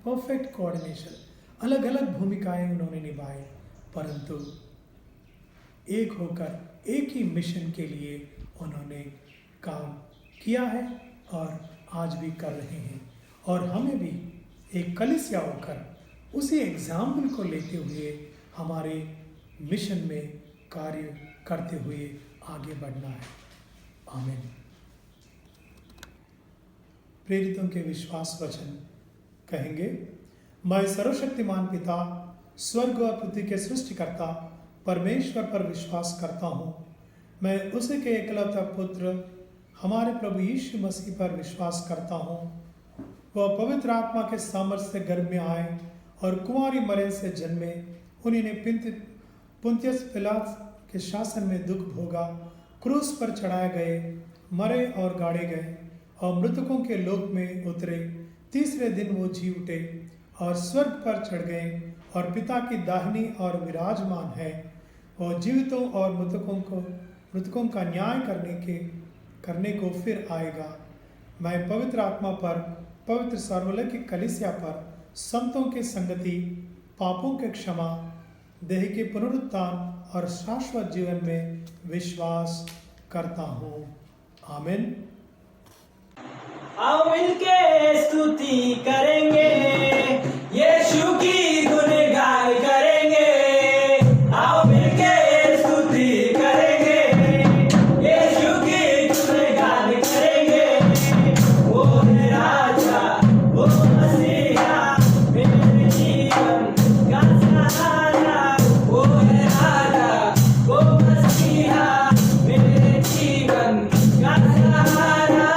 परफेक्ट कोऑर्डिनेशन, अलग अलग भूमिकाएं उन्होंने निभाई, परंतु एक होकर एक ही मिशन के लिए उन्होंने काम किया है और आज भी कर रहे हैं। और हमें भी एक कलीसिया होकर उसी एग्जाम्पल को लेते हुए हमारे मिशन में कार्य करते हुए आगे बढ़ना है। आमीन। प्रेरितों के विश्वास वचन कहेंगे, मैं सर्वशक्तिमान पिता, स्वर्ग और पृथ्वी के सृष्टिकर्ता परमेश्वर पर विश्वास करता हूँ। मैं उसी के एकलौता पुत्र हमारे प्रभु यीशु मसीह पर विश्वास करता हूँ। वह पवित्र आत्मा के सामर्थ्य से गर्भ में आए और कुंवारी मरियम से जन्मे। उन्हें पुन्तियुस पिलातस के शासन में दुख भोगा, क्रूस पर चढ़ाए गए, मरे और गाड़े गए और मृतकों के लोक में उतरे। तीसरे दिन वो जी उठे और स्वर्ग पर चढ़ गए और पिता की दाहिनी और विराजमान है। वो जीवितों और मृतकों का न्याय करने को फिर आएगा। मैं पवित्र आत्मा पर, पवित्र सार्वलौकिक कलीसिया पर, संतों के संगति, पापों के क्षमा, देह के पुनरुत्थान और शाश्वत जीवन में विश्वास करता हूँ। आमीन। आओ मिलके स्तुति करेंगे, यीशु की गुणगान करेंगे। आओ मिलके स्तुति करेंगे, यीशु की गुणगान करेंगे। वो है राजा, वो मसीहा, मेरे जीवन का सहारा। वो है राजा, वो मसीहा, मेरे जीवन का सहारा।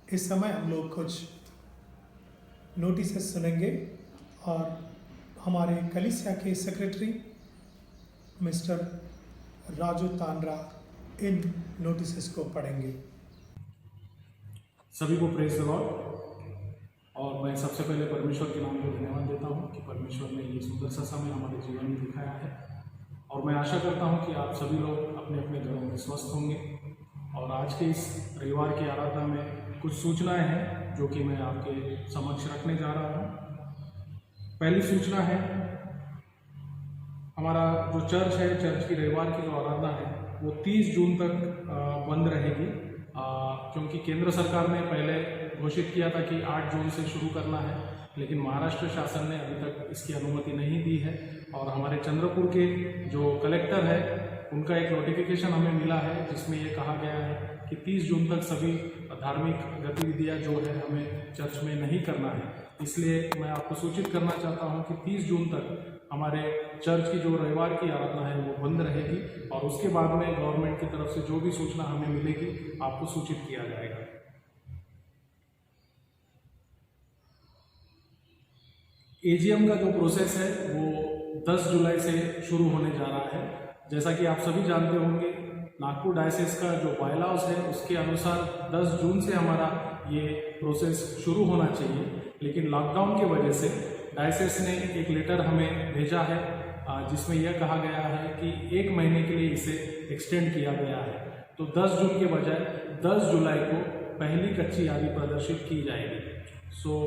इस समय हम लोग कुछ नोटिस सुनेंगे और हमारे कलीसिया के सेक्रेटरी मिस्टर राजू तांड्रा इन नोटिस को पढ़ेंगे। सभी को प्रेज द लॉर्ड। और मैं सबसे पहले परमेश्वर के नाम को धन्यवाद देता हूँ कि परमेश्वर ने ये सुंदर सा समय हमारे जीवन में दिखाया है। और मैं आशा करता हूँ कि आप सभी लोग अपने अपने घरों में स्वस्थ होंगे। और आज के इस रविवार की आराधना में कुछ सूचनाएं हैं जो कि मैं आपके समक्ष रखने जा रहा हूँ। पहली सूचना है, हमारा जो चर्च है, चर्च की रविवार की जो आराधना है वो 30 जून तक बंद रहेगी, क्योंकि केंद्र सरकार ने पहले घोषित किया था कि 8 जून से शुरू करना है, लेकिन महाराष्ट्र शासन ने अभी तक इसकी अनुमति नहीं दी है। और हमारे चंद्रपुर के जो कलेक्टर है उनका एक नोटिफिकेशन हमें मिला है जिसमें ये कहा गया है कि 30 जून तक सभी धार्मिक गतिविधियां जो है हमें चर्च में नहीं करना है। इसलिए मैं आपको सूचित करना चाहता हूं कि 30 जून तक हमारे चर्च की जो रविवार की आराधना है वो बंद रहेगी और उसके बाद में गवर्नमेंट की तरफ से जो भी सूचना हमें मिलेगी आपको सूचित किया जाएगा। एजीएम का जो प्रोसेस है वो 10 जुलाई से शुरू होने जा रहा है। जैसा कि आप सभी जानते होंगे, नागपुर डायसिस का जो बायलॉज है उसके अनुसार 10 जून से हमारा ये प्रोसेस शुरू होना चाहिए, लेकिन लॉकडाउन की वजह से डायसिस ने एक लेटर हमें भेजा है जिसमें यह कहा गया है कि 1 महीने के लिए इसे एक्सटेंड किया गया है। तो 10 जून के बजाय 10 जुलाई को पहली कच्ची यादी प्रदर्शित की जाएगी।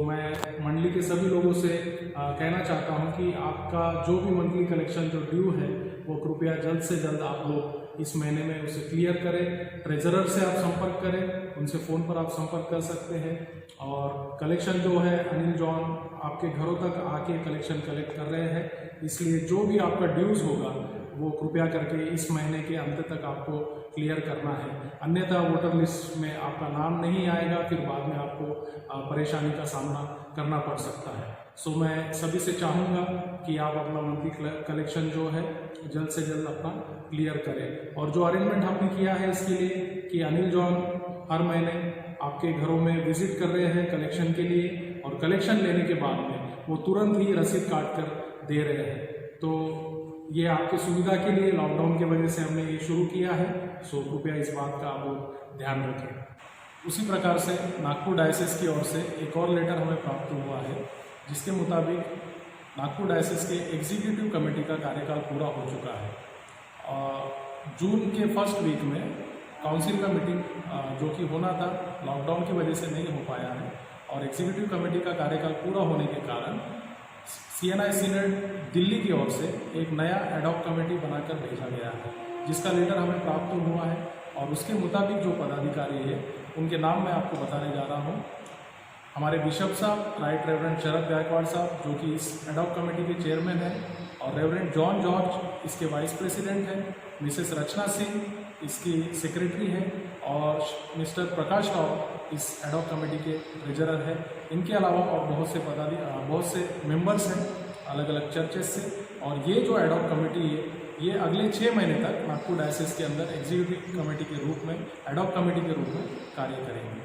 मैं मंडली के सभी लोगों से कहना चाहता हूं कि आपका जो भी मंथली कलेक्शन जो ड्यू है वो कृपया जल्द से जल्द आप लोग इस महीने में उसे क्लियर करें। ट्रेजरर से आप संपर्क करें, उनसे फ़ोन पर आप संपर्क कर सकते हैं। और कलेक्शन जो है अनिल जॉन आपके घरों तक आके कलेक्शन कलेक्ट कर रहे हैं, इसलिए जो भी आपका ड्यूज़ होगा वो कृपया करके इस महीने के अंत तक आपको क्लियर करना है, अन्यथा वोटर लिस्ट में आपका नाम नहीं आएगा, फिर बाद में आपको परेशानी का सामना करना पड़ सकता है। मैं सभी से चाहूँगा कि आप अपना मंथली कलेक्शन जो है जल्द से जल्द अपना क्लियर करें। और जो अरेंजमेंट हमने किया है इसके लिए कि अनिल जॉन हर महीने आपके घरों में विजिट कर रहे हैं कलेक्शन के लिए, और कलेक्शन लेने के बाद में वो तुरंत ही रसीद काट कर दे रहे हैं। तो ये आपकी सुविधा के लिए लॉकडाउन की वजह से हमने ये शुरू किया है, कृपया इस बात का आप लोग ध्यान रखें। उसी प्रकार से नागपुर डायसिस की ओर से एक और लेटर हमें प्राप्त हुआ है जिसके मुताबिक नागपुर डायसिस के एग्जीक्यूटिव कमेटी का कार्यकाल पूरा हो चुका है। जून के फर्स्ट वीक में काउंसिल का मीटिंग जो कि होना था लॉकडाउन की वजह से नहीं हो पाया है, और एग्जीक्यूटिव कमेटी का कार्यकाल पूरा होने के कारण CNI सीनेट दिल्ली की ओर से एक नया एडॉक कमेटी बनाकर भेजा गया है, जिसका लेटर हमें प्राप्त हुआ है। और उसके मुताबिक जो पदाधिकारी है उनके नाम मैं आपको बताने जा रहा हूँ। हमारे बिशप साहब राइट रेवरेंड शरद गायकवाड़ साहब जो कि इस एडॉक कमेटी के चेयरमैन हैं, और रेवरेंड जॉन जॉर्ज इसके वाइस प्रेसिडेंट हैं, मिसेस रचना सिंह इसकी सेक्रेटरी हैं, और मिस्टर प्रकाश राव इस एडॉक कमेटी के ट्रेजरर हैं। इनके अलावा और बहुत से मेंबर्स हैं अलग अलग चर्चेस से। और ये जो एडॉक कमेटी है ये अगले 6 महीने तक नागपुर डायसिस के अंदर एग्जीक्यूटिव कमेटी के रूप में, एडॉक कमेटी के रूप में कार्य करेंगे।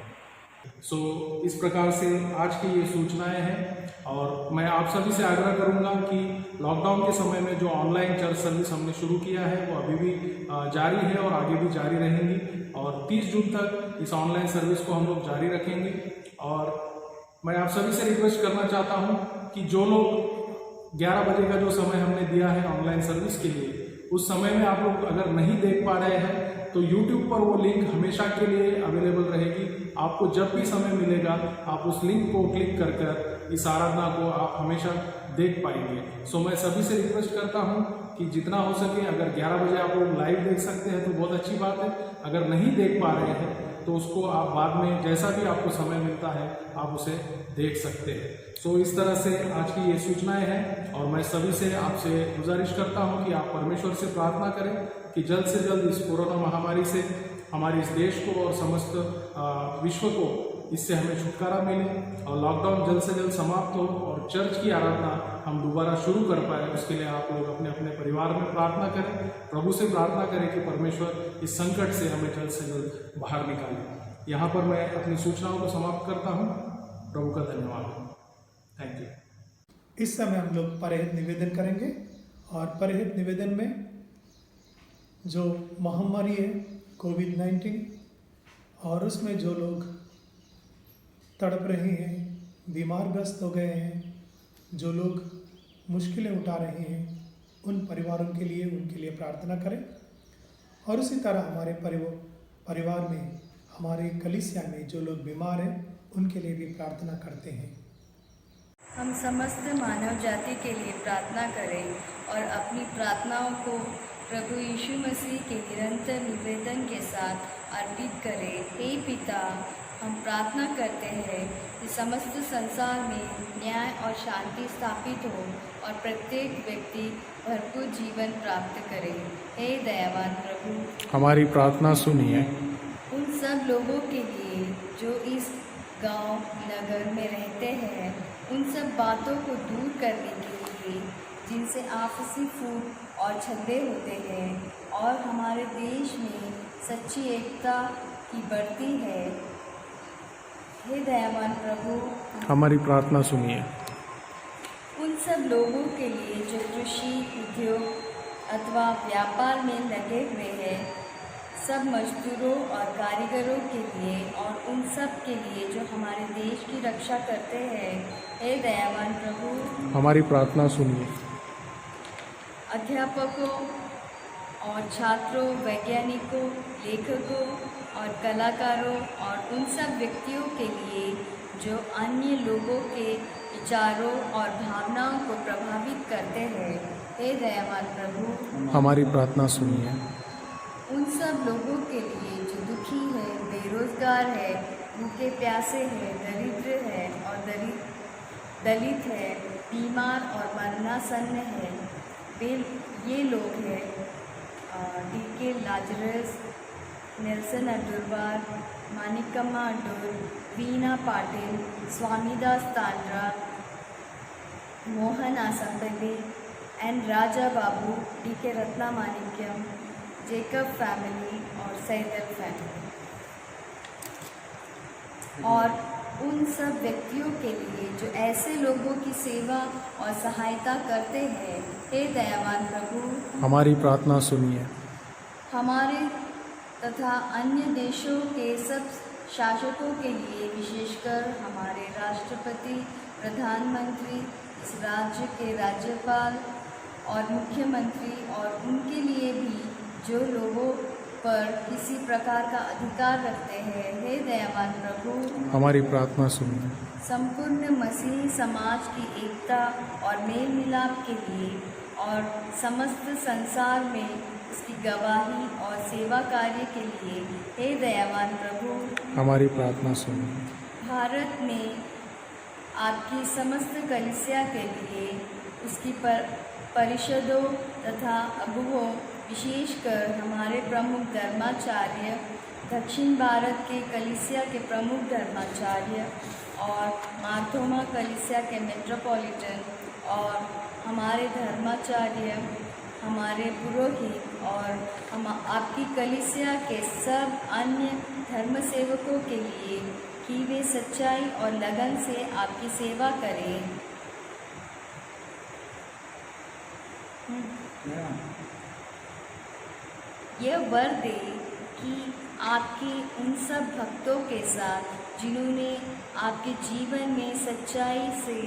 इस प्रकार से आज की ये सूचनाएं हैं, और मैं आप सभी से आग्रह करूंगा कि लॉकडाउन के समय में जो ऑनलाइन चर्च सर्विस हमने शुरू किया है वो अभी भी जारी है और आगे भी जारी रहेंगी, और 30 जून तक इस ऑनलाइन सर्विस को हम लोग जारी रखेंगे। और मैं आप सभी से रिक्वेस्ट करना चाहता हूं कि जो लोग 11 बजे का जो समय हमने दिया है ऑनलाइन सर्विस के लिए, उस समय में आप लोग अगर नहीं देख पा रहे हैं तो YouTube पर वो लिंक हमेशा के लिए अवेलेबल रहेगी। आपको जब भी समय मिलेगा आप उस लिंक को क्लिक कर इस आराधना को आप हमेशा देख पाएंगे। मैं सभी से रिक्वेस्ट करता हूं कि जितना हो सके अगर 11 बजे आप लोग लाइव देख सकते हैं तो बहुत अच्छी बात है, अगर नहीं देख पा रहे हैं तो उसको आप बाद में जैसा भी आपको समय मिलता है आप उसे देख सकते हैं। इस तरह से आज की ये सूचनाएं हैं, और मैं सभी से आपसे गुजारिश करता हूं कि आप परमेश्वर से प्रार्थना करें कि जल्द से जल्द इस कोरोना महामारी से हमारे इस देश को और समस्त विश्व को इससे हमें छुटकारा मिले, और लॉकडाउन जल्द से जल्द समाप्त हो और चर्च की आराधना हम दोबारा शुरू कर पाए। उसके लिए आप लोग अपने अपने परिवार में प्रार्थना करें, प्रभु से प्रार्थना करें कि परमेश्वर इस संकट से हमें जल्द से जल्द बाहर निकाले। यहाँ पर मैं अपनी सूचनाओं को समाप्त करता हूँ। प्रभु का धन्यवाद। Thank you. इस समय हम लोग परहित निवेदन करेंगे, और परहित निवेदन में जो महामारी है कोविड-19 और उसमें जो लोग तड़प रहे हैं, बीमारग्रस्त हो गए हैं, जो लोग मुश्किलें उठा रहे हैं, उन परिवारों के लिए उनके लिए प्रार्थना करें। और उसी तरह हमारे परिवार में, हमारे कलीसिया में जो लोग बीमार हैं उनके लिए भी प्रार्थना करते हैं। हम समस्त मानव जाति के लिए प्रार्थना करें और अपनी प्रार्थनाओं को प्रभु यीशु मसीह के निरंतर निवेदन के साथ अर्पित करें। हे पिता, हम प्रार्थना करते हैं कि समस्त संसार में न्याय और शांति स्थापित हो और प्रत्येक व्यक्ति भरपूर जीवन प्राप्त करे। हे दयावान प्रभु, हमारी प्रार्थना सुनिए। उन सब लोगों के लिए जो इस गांव नगर में रहते हैं, उन सब बातों को दूर करने के लिए जिनसे आपसी फूट और झगड़े होते हैं और हमारे देश में सच्ची एकता की बढ़ती है। हे दयावान प्रभु, हमारी प्रार्थना सुनिए। उन सब लोगों के लिए जो कृषि उद्योग अथवा व्यापार में लगे हुए हैं, सब मजदूरों और कारीगरों के लिए और उन सब के लिए जो हमारे देश की रक्षा करते हैं, हे दयावान प्रभु, हमारी प्रार्थना सुनिए। अध्यापकों और छात्रों, वैज्ञानिकों, लेखकों और कलाकारों और उन सब व्यक्तियों के लिए जो अन्य लोगों के विचारों और भावनाओं को प्रभावित करते हैं, हे दयावान प्रभु, हमारी प्रार्थना सुनिए। उन सब लोगों के लिए जो दुखी है, बेरोजगार है, भूखे प्यासे हैं, दरिद्र है और दलित है, बीमार और मरणासन्न है, वे ये लोग हैं D K. Lazarus, Nelson Adurwar, Manikamma Adur, Veena Patil, Swamidas Tandra, Mohan Asampalli, N Raja Babu, D K. Ratna Manikyam, Jacob family और सैदल फैमिली और उन सब व्यक्तियों के लिए जो ऐसे लोगों की सेवा और सहायता करते हैं, हे दयावान प्रभु, हमारी प्रार्थना सुनिए। हमारे तथा अन्य देशों के सब शासकों के लिए, विशेषकर हमारे राष्ट्रपति, प्रधानमंत्री, इस राज्य के राज्यपाल और मुख्यमंत्री और उनके लिए भी जो लोगों पर किसी प्रकार का अधिकार रखते हैं, हे दयावान प्रभु, हमारी प्रार्थना सुनिए। संपूर्ण मसीही समाज की एकता और मेल मिलाप के लिए और समस्त संसार में उसकी गवाही और सेवा कार्य के लिए, हे दयावान प्रभु, हमारी प्रार्थना सुनिए। भारत में आपकी समस्त कलीसिया के लिए, उसकी परिषदों तथा अगुवों, विशेषकर हमारे प्रमुख धर्माचार्य, दक्षिण भारत के कलीसिया के प्रमुख धर्माचार्य और मार्थोमा कलीसिया के मेट्रोपॉलिटन और हमारे धर्माचार्य, हमारे पुरोहित और हम आपकी कलीसिया के सब अन्य धर्म सेवकों के लिए कि वे सच्चाई और लगन से आपकी सेवा करें। यह वर दे कि आपके उन सब भक्तों के साथ जिन्होंने आपके जीवन में सच्चाई से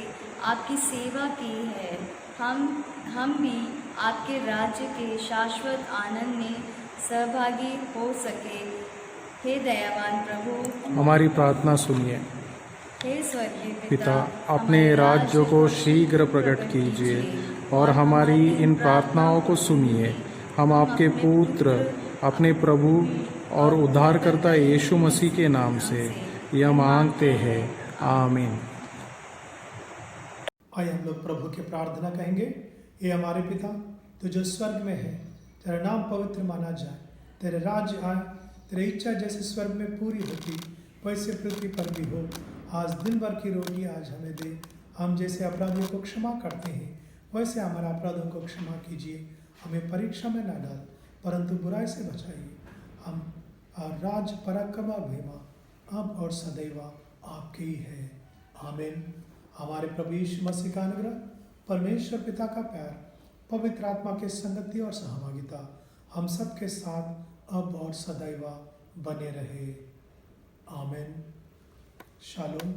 आपकी सेवा की है, हम भी आपके राज्य के शाश्वत आनंद में सहभागी हो सके। हे दयावान प्रभु, हमारी प्रार्थना सुनिए। हे स्वर्गीय पिता, अपने राज्य को शीघ्र प्रकट कीजिए और हमारी इन प्रार्थनाओं को सुनिए। हम आपके पुत्र, अपने प्रभु और उद्धारकर्ता यीशु मसीह के नाम से यह मांगते हैं, आमीन। आइए हम लोग प्रभु की प्रार्थना कहेंगे। ये हमारे पिता, तो जो स्वर्ग में है, तेरा नाम पवित्र माना जाए, तेरे राज्य आए, तेरी इच्छा जैसे स्वर्ग में पूरी होती वैसे पृथ्वी पर भी हो। आज दिन भर की रोटी आज हमें दे। हम जैसे अपराधियों को क्षमा करते हैं वैसे हमारे अपराधों को क्षमा कीजिए। हमें परीक्षा में न डाल परंतु बुराई से बचाइए। हम राज पराक्रम महिमा अब और सदैव आपके ही है, आमीन। हमारे प्रभु यीशु मसीह का अनुग्रह, परमेश्वर पिता का प्यार, पवित्र आत्मा के संगति और सहभागिता हम सब के साथ अब और सदैव बने रहे, आमीन। शालोम।